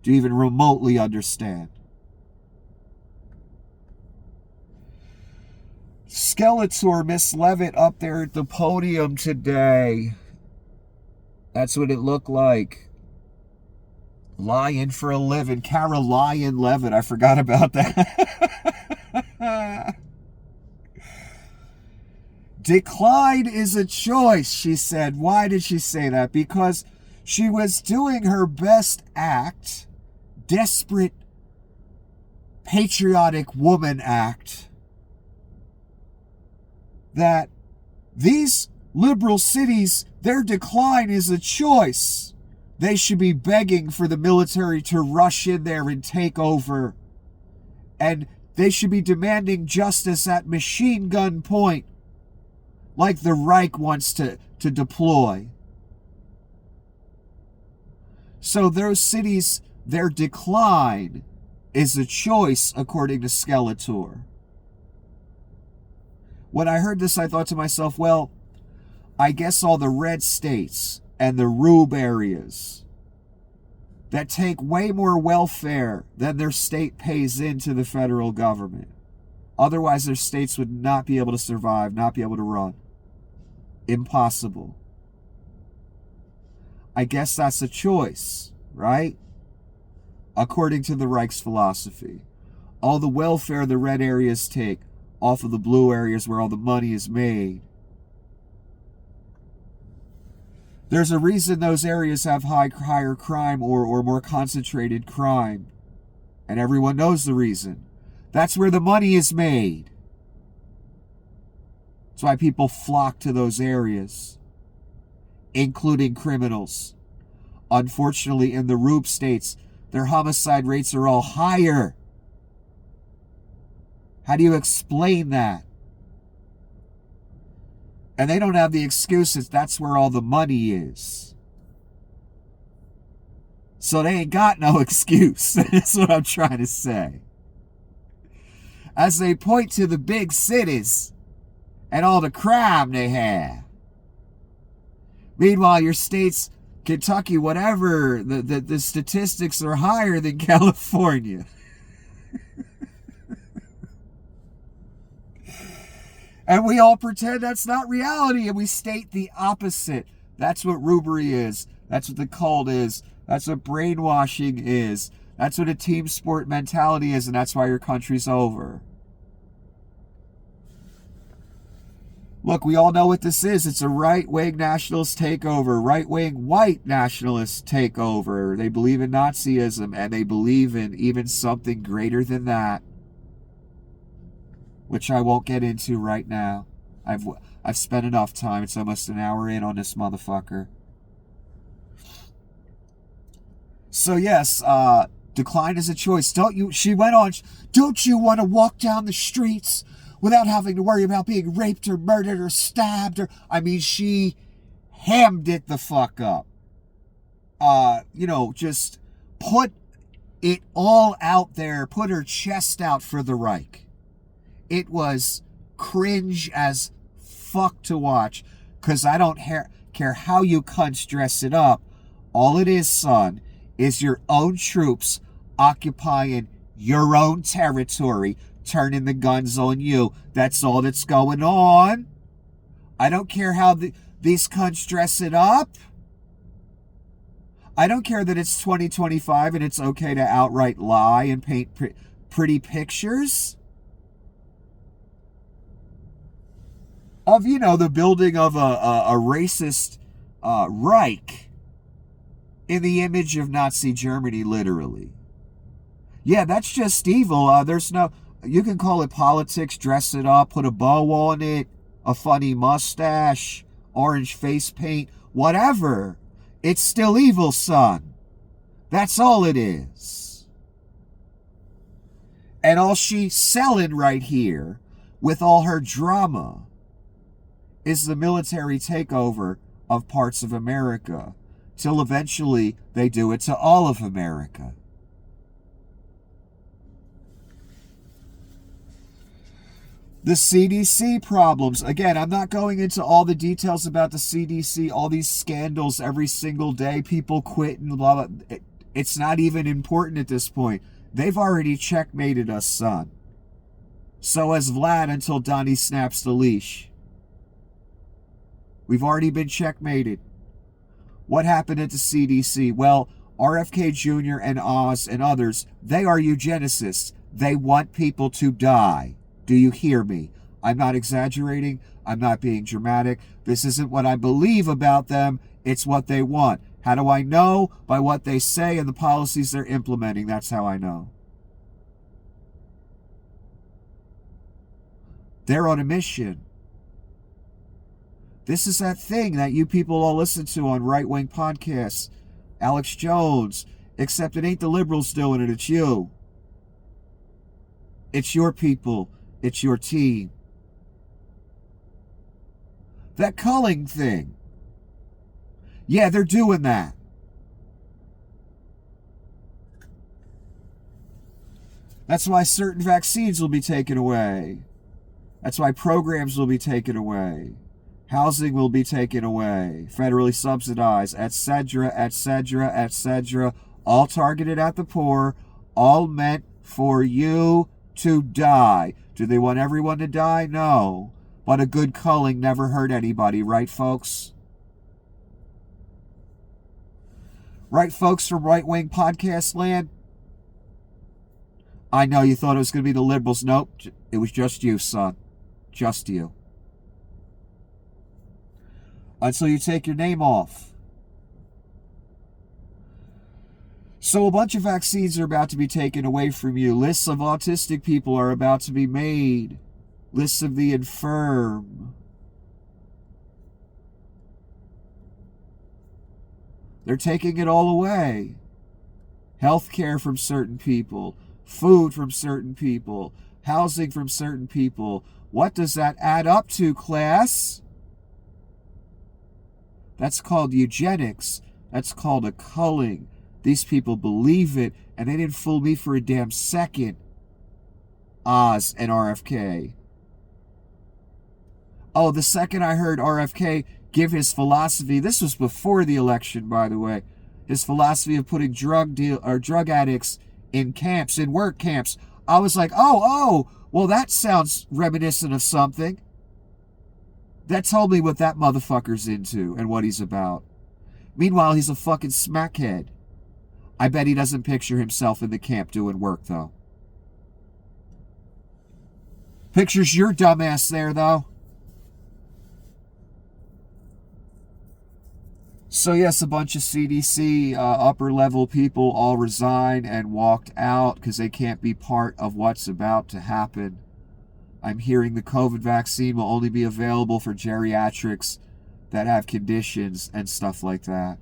Do you even remotely understand? Skeletor, Miss Levitt up there at the podium today. That's what it looked like. Lying for a living. Caroline Levitt. I forgot about that. Decline is a choice, she said. Why did she say that? Because she was doing her best act. Desperate, patriotic woman act. that these liberal cities, their decline is a choice. They should be begging for the military to rush in there and take over. And they should be demanding justice at machine gun point, like the Reich wants to deploy. So those cities, their decline is a choice, according to Skeletor. When I heard this, I thought to myself, well, I guess all the red states and the rube areas that take way more welfare than their state pays into the federal government. Otherwise, their states would not be able to survive, not be able to run. Impossible. I guess that's a choice, right? According to the Reich's philosophy. All the welfare the red areas take off of the blue areas where all the money is made. There's a reason those areas have higher crime or more concentrated crime. And everyone knows the reason. That's where the money is made. That's why people flock to those areas, including criminals. Unfortunately, in the rube states, their homicide rates are all higher. How do you explain that? And they don't have the excuses. That's where all the money is. So they ain't got no excuse. That's what I'm trying to say. As they point to the big cities and all the crime they have. Meanwhile, your states, Kentucky, whatever, the statistics are higher than California. And we all pretend that's not reality, and we state the opposite. That's what rubery is. That's what the cult is. That's what brainwashing is. That's what a team sport mentality is, and that's why your country's over. Look, we all know what this is. It's a right-wing nationalist takeover, right-wing white nationalist takeover. They believe in Nazism, and they believe in even something greater than that, which I won't get into right now. I've spent enough time. It's almost an hour in on this motherfucker. So yes, decline is a choice. She went on, don't you want to walk down the streets without having to worry about being raped or murdered or stabbed? She hammed it the fuck up. Just put it all out there, put her chest out for the Reich. It was cringe as fuck to watch, because I don't care how you cunts dress it up. All it is, son, is your own troops occupying your own territory, turning the guns on you. That's all that's going on. I don't care how these cunts dress it up. I don't care that it's 2025 and it's okay to outright lie and paint pretty pictures of, the building of a racist Reich in the image of Nazi Germany, literally. Yeah, that's just evil. You can call it politics, dress it up, put a bow on it, a funny mustache, orange face paint, whatever. It's still evil, son. That's all it is. And all she's selling right here, with all her drama, is the military takeover of parts of America, till eventually they do it to all of America. The CDC problems. Again, I'm not going into all the details about the CDC, all these scandals every single day, people quitting, blah, blah. It's not even important at this point. They've already checkmated us, son. So has Vlad until Donnie snaps the leash. We've already been checkmated. What happened at the CDC? Well, RFK Jr. and Oz and others, they are eugenicists. They want people to die. Do you hear me? I'm not exaggerating. I'm not being dramatic. This isn't what I believe about them. It's what they want. How do I know? By what they say and the policies they're implementing. That's how I know. They're on a mission. This is that thing that you people all listen to on right-wing podcasts. Alex Jones. Except it ain't the liberals doing it, it's you. It's your people. It's your team. That culling thing. Yeah, they're doing that. That's why certain vaccines will be taken away. That's why programs will be taken away. Housing will be taken away. Federally subsidized, etc., etc., etc. All targeted at the poor. All meant for you to die. Do they want everyone to die? No. But a good culling never hurt anybody, right, folks? Right, folks from right-wing podcast land? I know you thought it was going to be the liberals. Nope, it was just you, son. Just you. Until you take your name off. So a bunch of vaccines are about to be taken away from you. Lists of autistic people are about to be made. Lists of the infirm. They're taking it all away. Healthcare from certain people. Food from certain people. Housing from certain people. What does that add up to, class? That's called eugenics. That's called a culling. These people believe it, and they didn't fool me for a damn second. Oz and RFK. Oh, the second I heard RFK give his philosophy, this was before the election, by the way, his philosophy of putting drug addicts in camps, in work camps, I was like, oh, well, that sounds reminiscent of something. That told me what that motherfucker's into and what he's about. Meanwhile, he's a fucking smackhead. I bet he doesn't picture himself in the camp doing work, though. Pictures your dumbass there, though. So yes, a bunch of CDC upper-level people all resigned and walked out because they can't be part of what's about to happen. I'm hearing the COVID vaccine will only be available for geriatrics that have conditions and stuff like that.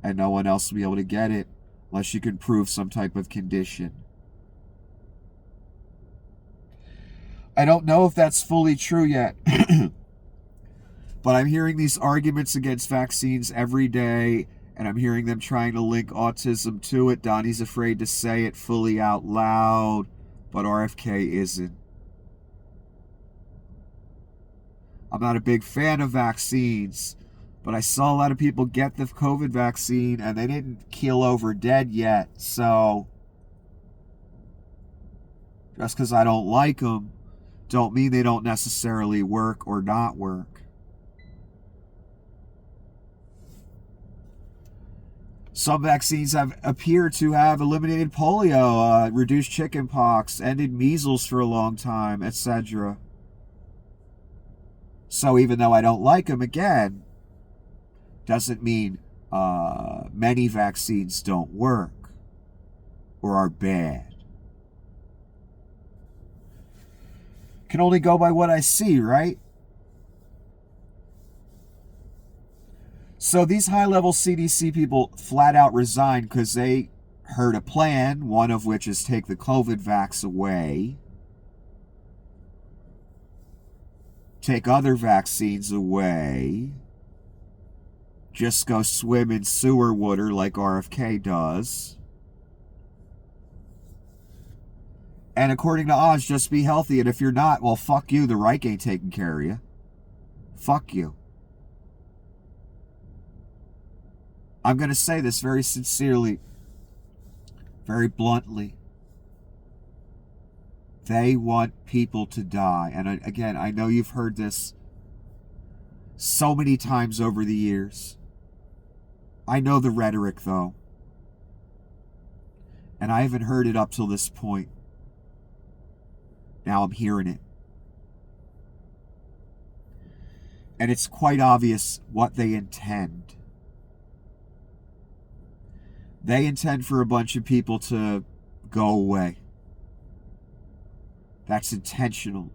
And no one else will be able to get it unless you can prove some type of condition. I don't know if that's fully true yet. But I'm hearing these arguments against vaccines every day, and I'm hearing them trying to link autism to it. Donnie's afraid to say it fully out loud, but RFK isn't. I'm not a big fan of vaccines, but I saw a lot of people get the COVID vaccine, and they didn't keel over dead yet. So, just because I don't like them, don't mean they don't necessarily work or not work. Some vaccines appear to have eliminated polio, reduced chickenpox, ended measles for a long time, etc. So even though I don't like them, again, doesn't mean many vaccines don't work or are bad. Can only go by what I see, right? So these high-level CDC people flat out resigned because they heard a plan, one of which is take the COVID vax away, take other vaccines away, just go swim in sewer water like RFK does, and according to Oz, just be healthy, and if you're not, well, fuck you, the Reich ain't taking care of you. Fuck you. I'm going to say this very sincerely, very bluntly. They want people to die. And again, I know you've heard this so many times over the years. I know the rhetoric, though. And I haven't heard it up till this point. Now I'm hearing it. And it's quite obvious what they intend. They intend for a bunch of people to go away. That's intentional.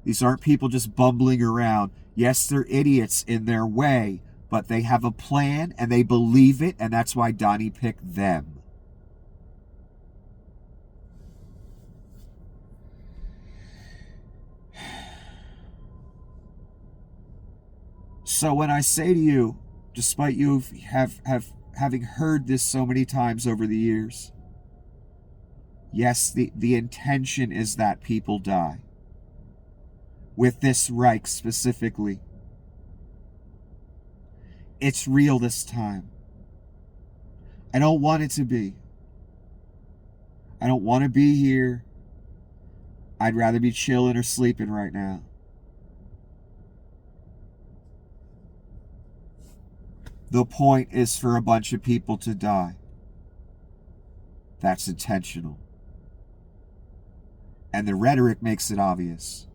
These aren't people just bumbling around. Yes, they're idiots in their way, but they have a plan and they believe it, and that's why Donnie picked them. So when I say to you, despite you having heard this so many times over the years, yes, the intention is that people die. With this Reich specifically. It's real this time. I don't want it to be. I don't want to be here. I'd rather be chilling or sleeping right now. The point is for a bunch of people to die. That's intentional. And the rhetoric makes it obvious.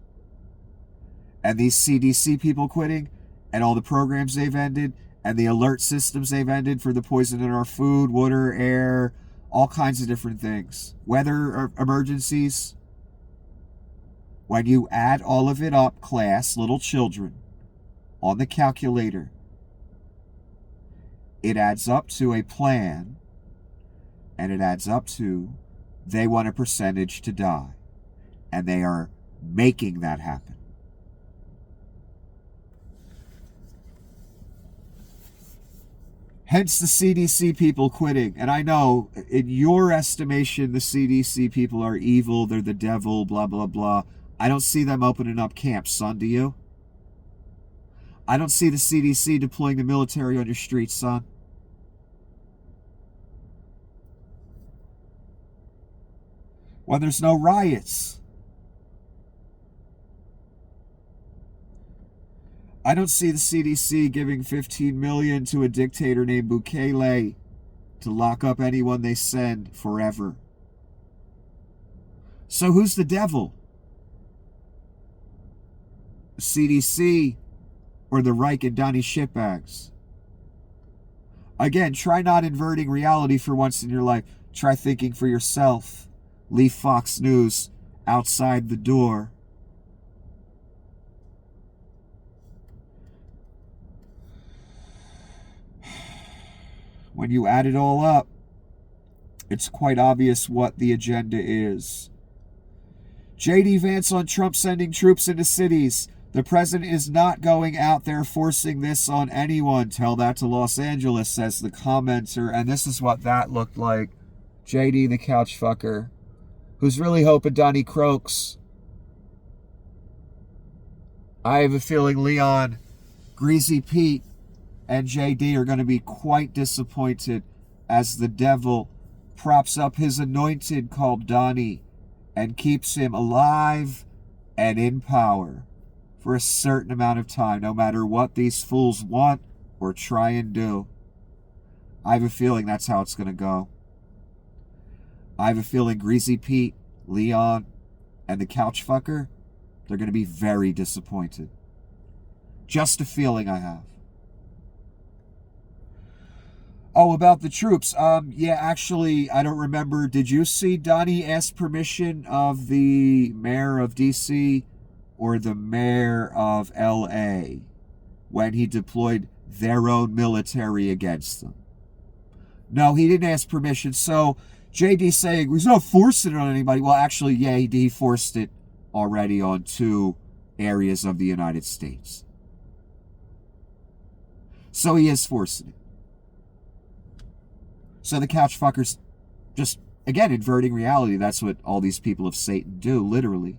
And these CDC people quitting, and all the programs they've ended, and the alert systems they've ended for the poison in our food, water, air, all kinds of different things. Weather emergencies. When you add all of it up, class, little children, on the calculator, it adds up to a plan, and it adds up to they want a percentage to die. And they are making that happen. Hence the CDC people quitting. And I know, in your estimation, the CDC people are evil, they're the devil, blah, blah, blah. I don't see them opening up camps, son, do you? I don't see the CDC deploying the military on your streets, son. When there's no riots. I don't see the CDC giving $15 million to a dictator named Bukele to lock up anyone they send forever. So who's the devil? The CDC or the Reich and Donnie shitbags? Again, try not inverting reality for once in your life. Try thinking for yourself. Leave Fox News outside the door. When you add it all up, it's quite obvious what the agenda is. J.D. Vance on Trump sending troops into cities. The president is not going out there forcing this on anyone. Tell that to Los Angeles, says the commenter. And this is what that looked like. J.D. the couch fucker, who's really hoping Donnie croaks. I have a feeling Leon, Greasy Pete, and JD are going to be quite disappointed as the devil props up his anointed called Donnie and keeps him alive and in power for a certain amount of time, no matter what these fools want or try and do. I have a feeling that's how it's going to go. I have a feeling Greasy Pete, Leon, and the couch fucker, they're going to be very disappointed. Just a feeling I have. Oh, about the troops. Yeah, actually, I don't remember. Did you see Donnie ask permission of the mayor of D.C. or the mayor of L.A. when he deployed their own military against them? No, he didn't ask permission. So JD saying he's not forcing it on anybody. Well, actually, yeah, he forced it already on 2 areas of the United States. So he is forcing it. So the couch fuckers just, again, inverting reality. That's what all these people of Satan do, literally.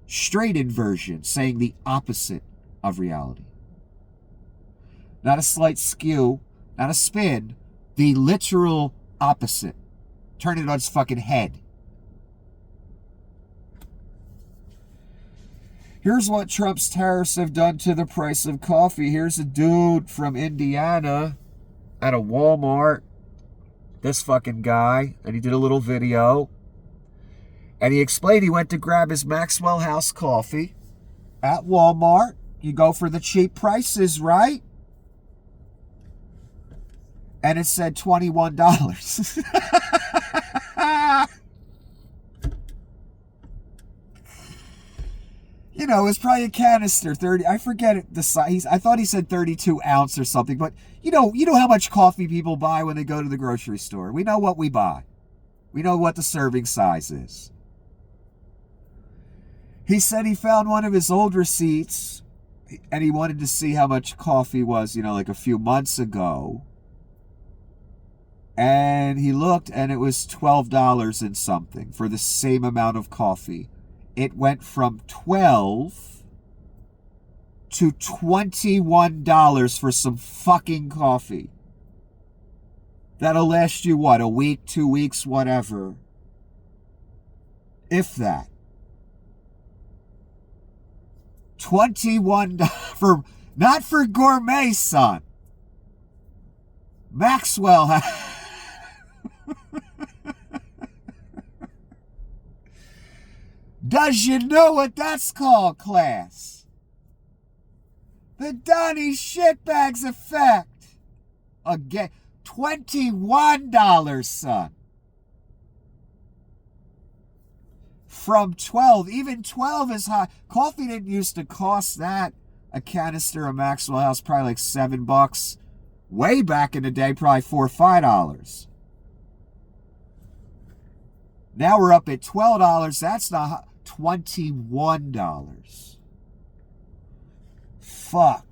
Straight inversion, saying the opposite of reality. Not a slight skew, not a spin, the literal opposite. Turn it on its fucking head. Here's what Trump's tariffs have done to the price of coffee. Here's a dude from Indiana at a Walmart. This fucking guy. And he did a little video. And he explained he went to grab his Maxwell House coffee at Walmart. You go for the cheap prices, right? And it said $21. You know, it was probably a canister, 30. I forget it, the size. I thought he said 32 ounce or something. But you know how much coffee people buy when they go to the grocery store. We know what we buy. We know what the serving size is. He said he found one of his old receipts, and he wanted to see how much coffee was, like a few months ago. And he looked, and it was $12 and something for the same amount of coffee. It went from $12 to $21 for some fucking coffee. That'll last you, what, a week, 2 weeks, whatever. If that. $21 for, not for gourmet, son. Maxwell Does you know what that's called, class? The Donnie Shitbags effect. Again, $21, son. From 12, even 12 is high. Coffee didn't used to cost that. A canister of Maxwell House, probably like $7. Way back in the day, probably $4 or $5. Now we're up at $12. That's not $21. Fuck.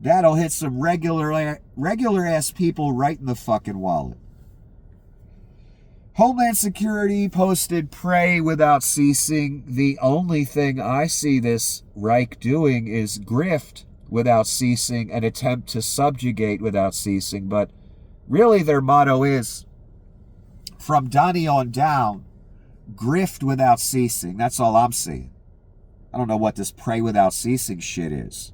That'll hit some regular ass people right in the fucking wallet. Homeland Security posted pray without ceasing. The only thing I see this Reich doing is grift without ceasing and attempt to subjugate without ceasing. But really their motto is, from Donnie on down, grift without ceasing. That's all I'm seeing. I don't know what this pray without ceasing shit is.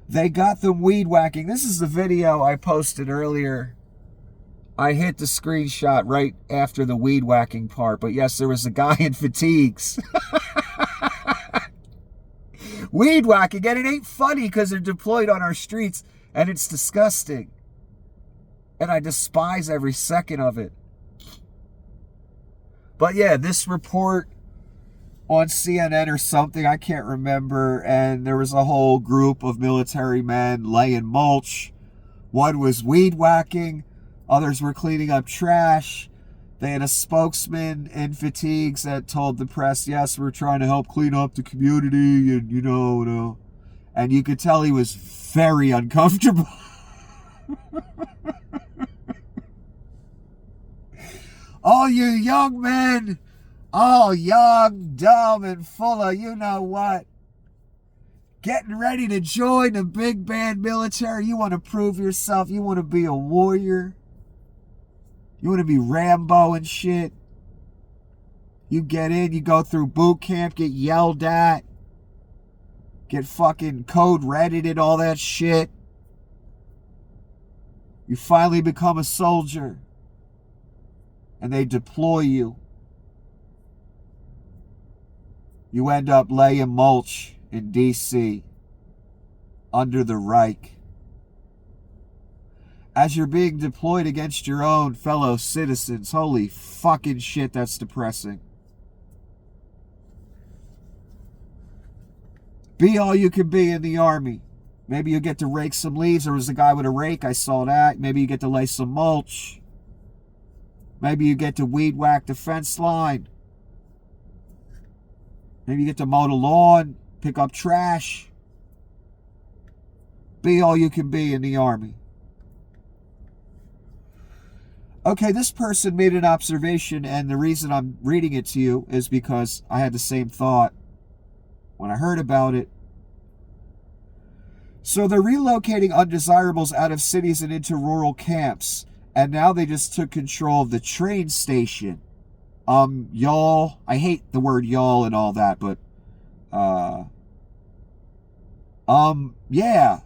They got them weed whacking. This is the video I posted earlier. I hit the screenshot right after the weed whacking part. But yes, there was a guy in fatigues. Weed whacking. And it ain't funny because they're deployed on our streets. And it's disgusting. And I despise every second of it. But yeah, this report on CNN or something, I can't remember, and there was a whole group of military men laying mulch. One was weed whacking, others were cleaning up trash. They had a spokesman in fatigues that told the press, yes, we're trying to help clean up the community, and and you could tell he was very uncomfortable. All you young men, all young, dumb, and full of you-know-what, getting ready to join the big bad military. You want to prove yourself. You want to be a warrior. You want to be Rambo and shit. You get in, you go through boot camp, get yelled at, get fucking code redded and all that shit. You finally become a soldier. And they deploy you. You end up laying mulch in D.C. under the Reich. As you're being deployed against your own fellow citizens. Holy fucking shit, that's depressing. Be all you can be in the army. Maybe you get to rake some leaves. There was a guy with a rake, I saw that. Maybe you get to lay some mulch. Maybe you get to weed whack the fence line. Maybe you get to mow the lawn, pick up trash. Be all you can be in the army. Okay, this person made an observation, and the reason I'm reading it to you is because I had the same thought when I heard about it. So they're relocating undesirables out of cities and into rural camps. And now they just took control of the train station. Y'all, I hate the word y'all and all that, but, yeah.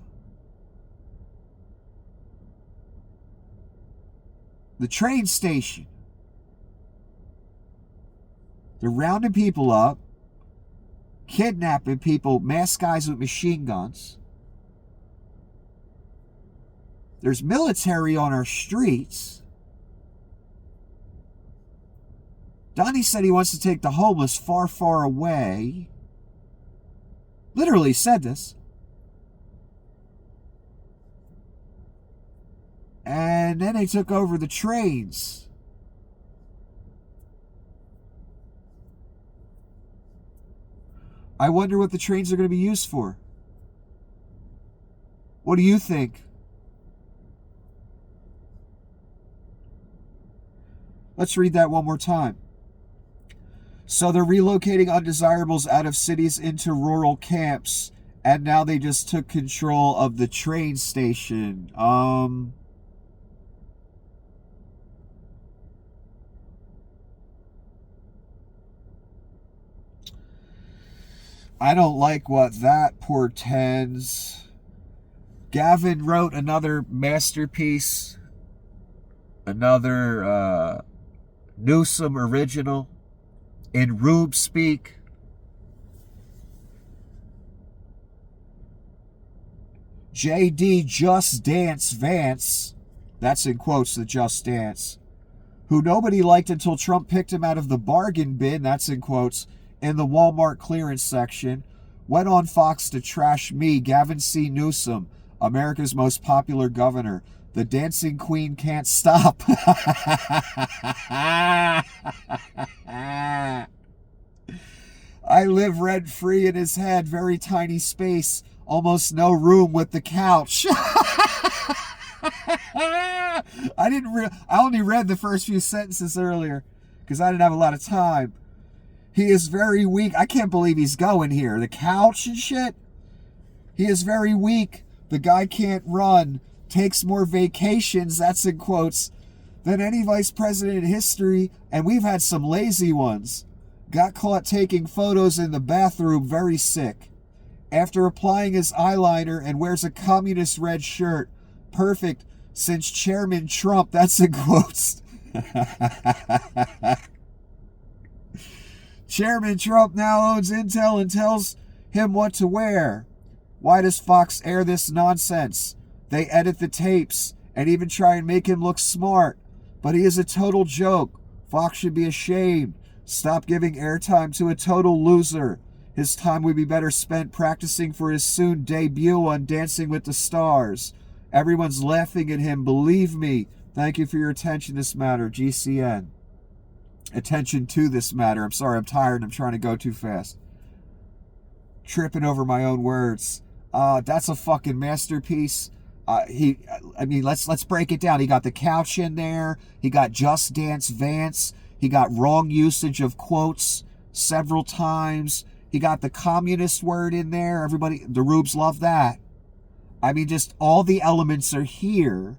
The train station. They're rounding people up, kidnapping people, masked guys with machine guns. There's military on our streets. Donnie said he wants to take the homeless far, far away. Literally said this. And then they took over the trains. I wonder what the trains are going to be used for. What do you think? Let's read that one more time. So they're relocating undesirables out of cities into rural camps, and now they just took control of the train station. I don't like what that portends. Gavin wrote another masterpiece, another Newsom original in Rube speak. JD Just Dance Vance, that's in quotes, the Just Dance, who nobody liked until Trump picked him out of the bargain bin, that's in quotes, in the Walmart clearance section, went on Fox to trash me, Gavin C. Newsom, America's most popular governor. The dancing queen can't stop. I live rent-free in his head, very tiny space, almost no room with the couch. I only read the first few sentences earlier because I didn't have a lot of time. He is very weak. I can't believe he's going here. The couch and shit. He is very weak. The guy can't run. Takes more vacations, that's in quotes, than any vice president in history. And we've had some lazy ones. Got caught taking photos in the bathroom, very sick. After applying his eyeliner and wears a communist red shirt. Perfect since Chairman Trump, that's in quotes. Chairman Trump now owns Intel and tells him what to wear. Why does Fox air this nonsense? They edit the tapes and even try and make him look smart. But he is a total joke. Fox should be ashamed. Stop giving airtime to a total loser. His time would be better spent practicing for his soon debut on Dancing with the Stars. Everyone's laughing at him, believe me. Thank you for your attention to this matter, GCN. Attention to this matter. I'm sorry, I'm tired. I'm trying to go too fast. Tripping over my own words. That's a fucking masterpiece. Let's break it down. He got the couch in there. He got Just Dance Vance. He got wrong usage of quotes several times. He got the communist word in there. Everybody, the Rubes love that. I mean, just all the elements are here.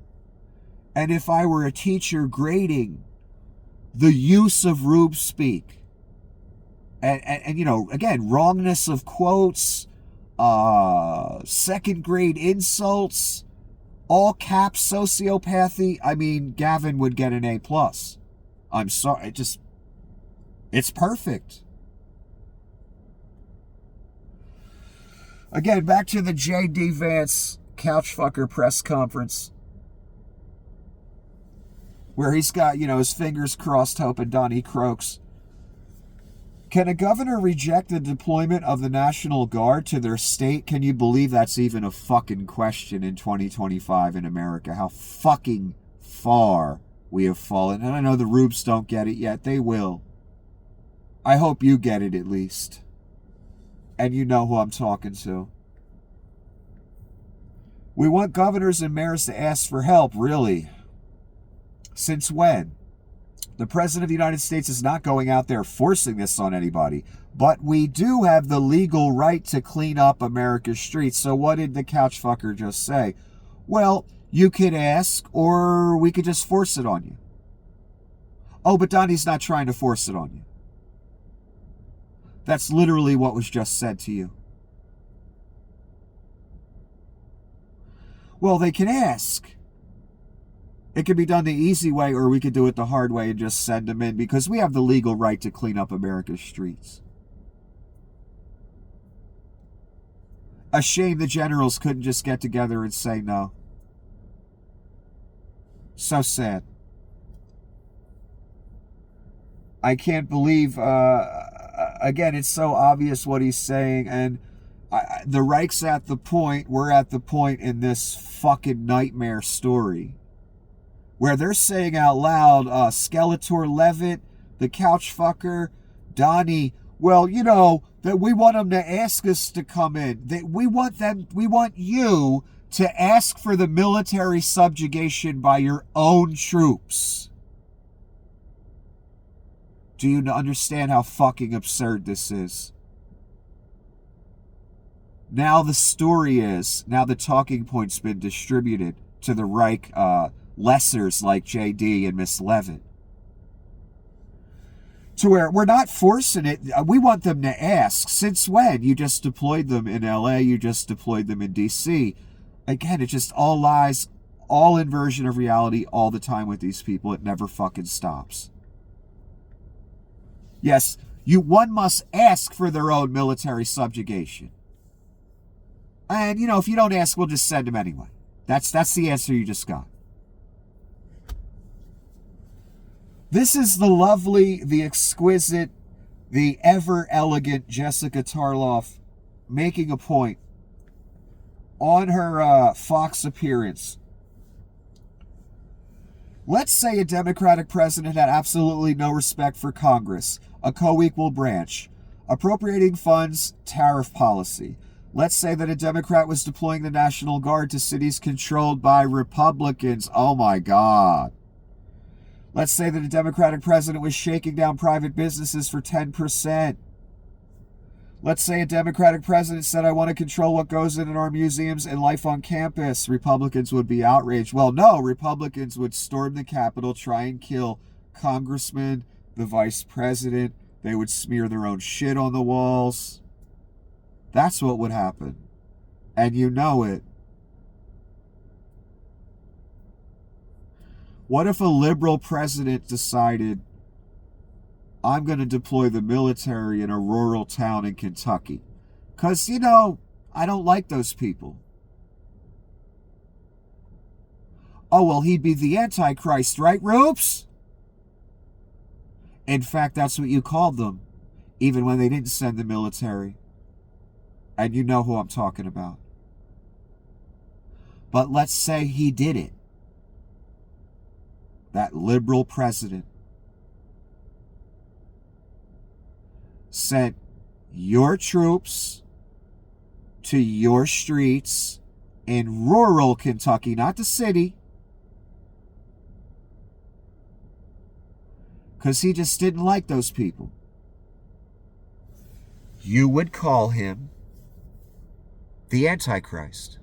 And if I were a teacher grading the use of Rube speak, and you know, again, wrongness of quotes, second grade insults, all caps sociopathy, I mean, Gavin would get an A+. I'm sorry, it's perfect. Again, back to the J.D. Vance couchfucker press conference, where he's got, you know, his fingers crossed hoping Donnie croaks. Can a governor reject the deployment of the National Guard to their state? Can you believe that's even a fucking question in 2025 in America? How fucking far we have fallen. And I know the Rubes don't get it yet. They will. I hope you get it at least. And you know who I'm talking to. We want governors and mayors to ask for help, really. Since when? The President of the United States is not going out there forcing this on anybody. But we do have the legal right to clean up America's streets. So what did the couchfucker just say? Well, you could ask, or we could just force it on you. Oh, but Donnie's not trying to force it on you. That's literally what was just said to you. Well, they can ask. It could be done the easy way, or we could do it the hard way and just send them in, because we have the legal right to clean up America's streets. A shame the generals couldn't just get together and say no. So sad. I can't believe, again, it's so obvious what he's saying. And the Reich's at the point, we're at the point in this fucking nightmare story where they're saying out loud, Skeletor Levitt, the couch fucker, Donnie, well, you know, that we want them to ask us to come in. We want you to ask for the military subjugation by your own troops. Do you understand how fucking absurd this is? Now the story is, now the talking point's been distributed to the Reich lessers like JD and Miss Levitt. To where we're not forcing it. We want them to ask. Since when? You just deployed them in LA. You just deployed them in DC. Again, it just all lies, all inversion of reality all the time with these people. It never fucking stops. Yes, one must ask for their own military subjugation. And, you know, if you don't ask, we'll just send them anyway. That's the answer you just got. This is the lovely, the exquisite, the ever elegant Jessica Tarloff making a point on her Fox appearance. Let's say a Democratic president had absolutely no respect for Congress, a co-equal branch, appropriating funds, tariff policy. Let's say that a Democrat was deploying the National Guard to cities controlled by Republicans. Oh my God. Let's say that a Democratic president was shaking down private businesses for 10%. Let's say a Democratic president said, I want to control what goes in our museums and life on campus. Republicans would be outraged. Well, no, Republicans would storm the Capitol, try and kill congressmen, the vice president. They would smear their own shit on the walls. That's what would happen. And you know it. What if a liberal president decided, I'm going to deploy the military in a rural town in Kentucky? Because, you know, I don't like those people. Oh, well, he'd be the Antichrist, right, Roops? In fact, that's what you called them, even when they didn't send the military. And you know who I'm talking about. But let's say he did it. That liberal president sent your troops to your streets in rural Kentucky, not the city, because he just didn't like those people. You would call him the Antichrist.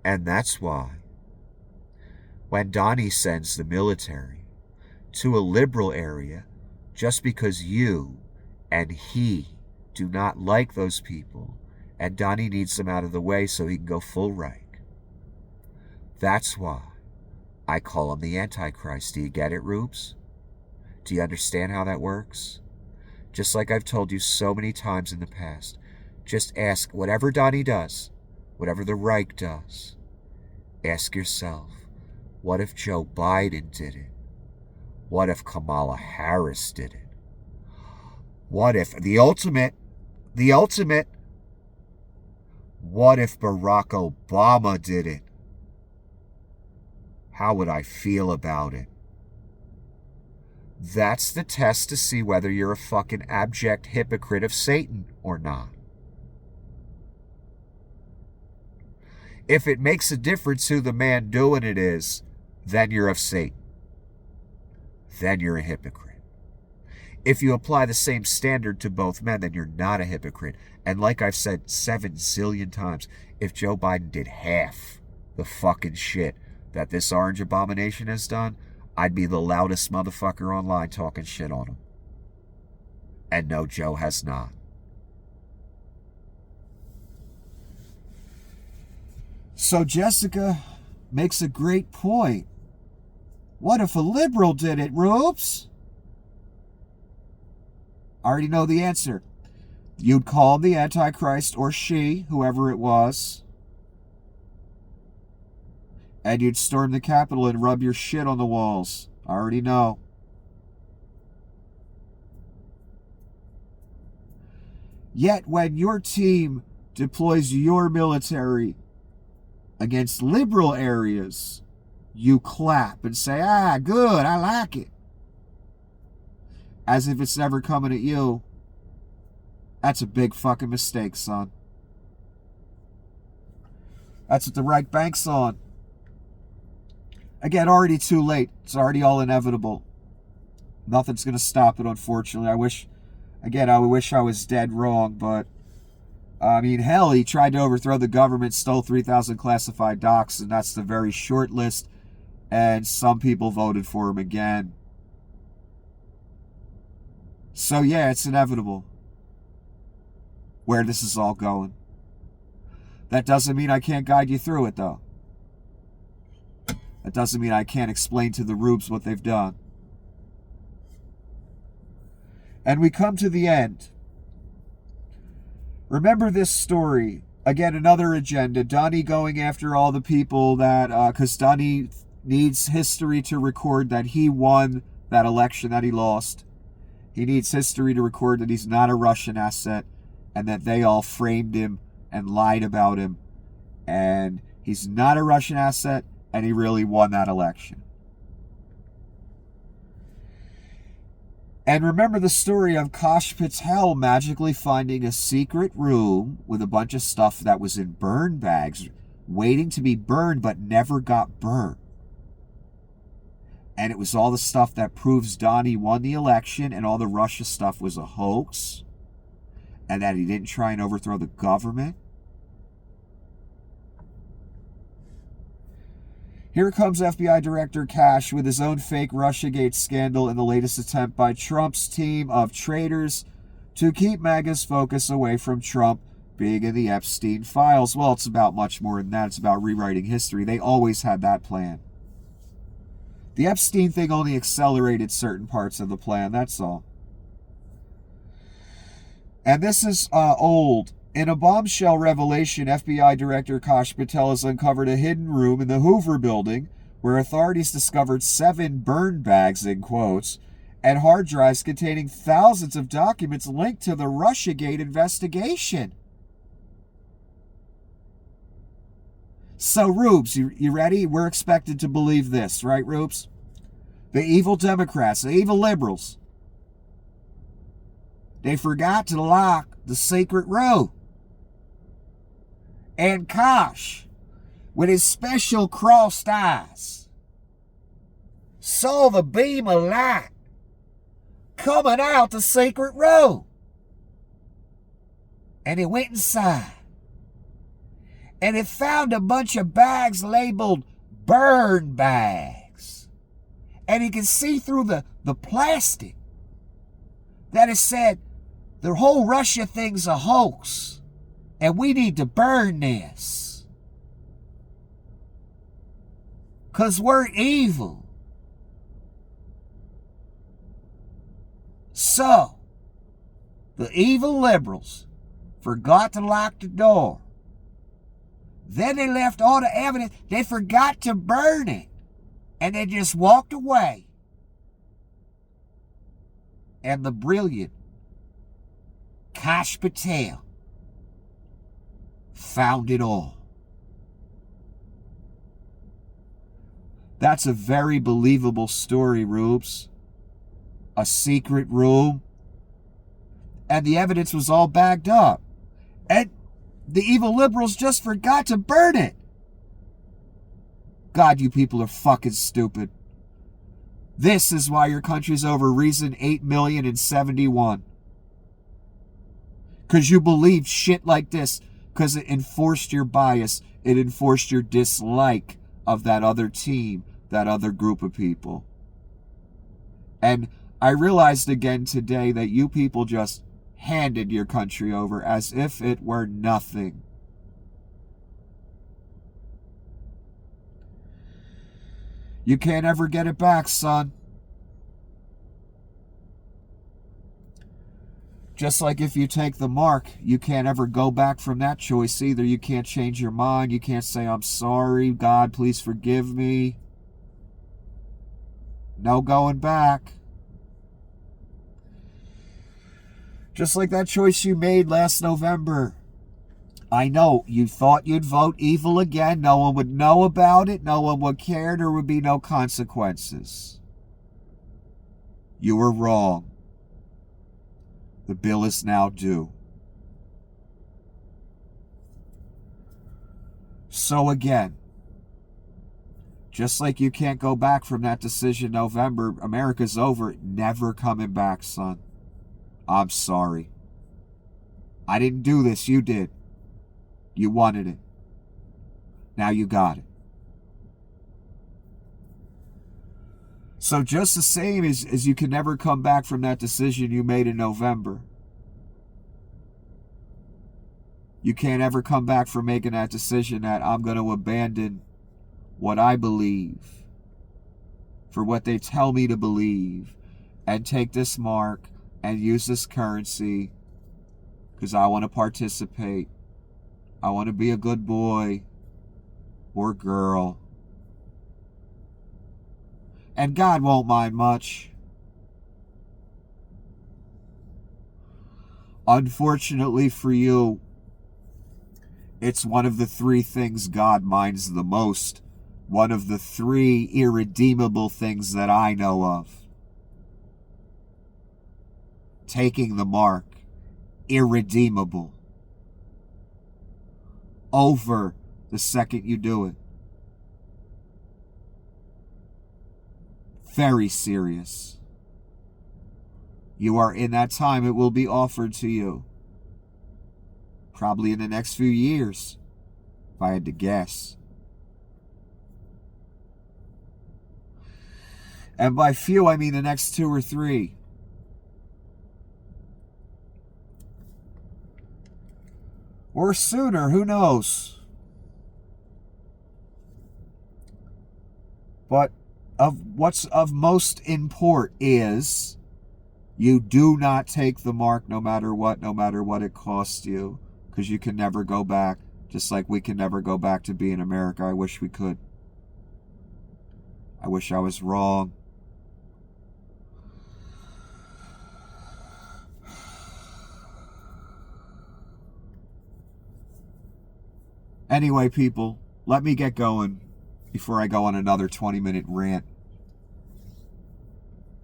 And that's why when Donnie sends the military to a liberal area just because you and he do not like those people, and Donnie needs them out of the way so he can go full Reich. That's why I call him the Antichrist. Do you get it, Rubes? Do you understand how that works? Just like I've told you so many times in the past, just ask whatever Donnie does, whatever the Reich does, ask yourself, what if Joe Biden did it? What if Kamala Harris did it? What if the ultimate, what if Barack Obama did it? How would I feel about it? That's the test to see whether you're a fucking abject hypocrite of Satan or not. If it makes a difference who the man doing it is, then you're of Satan. Then you're a hypocrite. If you apply the same standard to both men, then you're not a hypocrite. And like I've said 7 zillion times, if Joe Biden did half the fucking shit that this orange abomination has done, I'd be the loudest motherfucker online talking shit on him. And no, Joe has not. So Jessica makes a great point. What if a liberal did it, Rubes? I already know the answer. You'd call him the Antichrist, or she, whoever it was, and you'd storm the Capitol and rub your shit on the walls. I already know. Yet when your team deploys your military against liberal areas, you clap and say, ah, good, I like it. As if it's never coming at you. That's a big fucking mistake, son. That's what the right bank's on. Again, already too late. It's already all inevitable. Nothing's going to stop it, unfortunately. I wish I was dead wrong, but I mean, hell, he tried to overthrow the government, stole 3,000 classified docs, and that's the very short list, and some people voted for him again. So yeah, it's inevitable where this is all going. That doesn't mean I can't guide you through it, though. That doesn't mean I can't explain to the rubes what they've done. And we come to the end. Remember this story. Again, another agenda. Donnie going after all the people that... because Donnie needs history to record that he won that election that he lost. He needs history to record that he's not a Russian asset and that they all framed him and lied about him. And he's not a Russian asset and he really won that election. And remember the story of Kash Patel magically finding a secret room with a bunch of stuff that was in burn bags, waiting to be burned but never got burned. And it was all the stuff that proves Donnie won the election and all the Russia stuff was a hoax. And that he didn't try and overthrow the government. Here comes FBI Director Kash with his own fake Russiagate scandal in the latest attempt by Trump's team of traitors to keep MAGA's focus away from Trump being in the Epstein files. Well, it's about much more than that. It's about rewriting history. They always had that plan. The Epstein thing only accelerated certain parts of the plan, that's all. And this is old. In a bombshell revelation, FBI Director Kash Patel has uncovered a hidden room in the Hoover Building where authorities discovered 7 burn bags, in quotes, and hard drives containing thousands of documents linked to the Russiagate investigation. So, Rubes, you ready? We're expected to believe this, right, Rubes? The evil Democrats, the evil liberals, they forgot to lock the secret room. And Kash, with his special crossed eyes, saw the beam of light coming out the secret room. And he went inside. And he found a bunch of bags labeled burn bags. And he could see through the plastic that it said, the whole Russia thing's a hoax. And we need to burn this. 'Cause we're evil. So, the evil liberals forgot to lock the door. Then they left all the evidence. They forgot to burn it. And they just walked away. And the brilliant Kash Patel found it all. That's a very believable story, Rubes. A secret room. And the evidence was all bagged up. And the evil liberals just forgot to burn it. God, you people are fucking stupid. This is why your country's over reason 8,071,000. Because you believed shit like this. Because it enforced your bias. It enforced your dislike of that other team, that other group of people. And I realized again today that you people just handed your country over as if it were nothing. You can't ever get it back, son. Just like if you take the mark, you can't ever go back from that choice either. You can't change your mind. You can't say, I'm sorry, God, please forgive me. No going back. Just like that choice you made last November. I know you thought you'd vote evil again. No one would know about it. No one would care. There would be no consequences. You were wrong. The bill is now due. So again, just like you can't go back from that decision November, America's over. Never coming back, son. I'm sorry. I didn't do this. You did. You wanted it. Now you got it. So just the same as you can never come back from that decision you made in November. You can't ever come back from making that decision that I'm going to abandon what I believe for what they tell me to believe and take this mark and use this currency because I want to participate. I want to be a good boy or girl. And God won't mind much. Unfortunately for you, it's one of the three things God minds the most. One of the three irredeemable things that I know of. Taking the mark. Irredeemable. Over the second you do it. Very serious. You are in that time it will be offered to you. Probably in the next few years, if I had to guess. And by few, I mean the next 2 or 3. Or sooner, who knows? But what's of most import is you do not take the mark no matter what it costs you. Because you can never go back, just like we can never go back to being America. I wish we could. I wish I was wrong. Anyway, people, let me get going before I go on another 20-minute rant.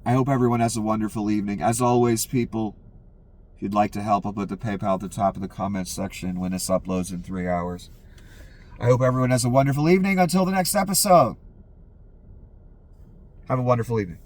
I hope everyone has a wonderful evening. As always, people, if you'd like to help, I'll put the PayPal at the top of the comments section when this uploads in 3 hours. I hope everyone has a wonderful evening. Until the next episode. Have a wonderful evening.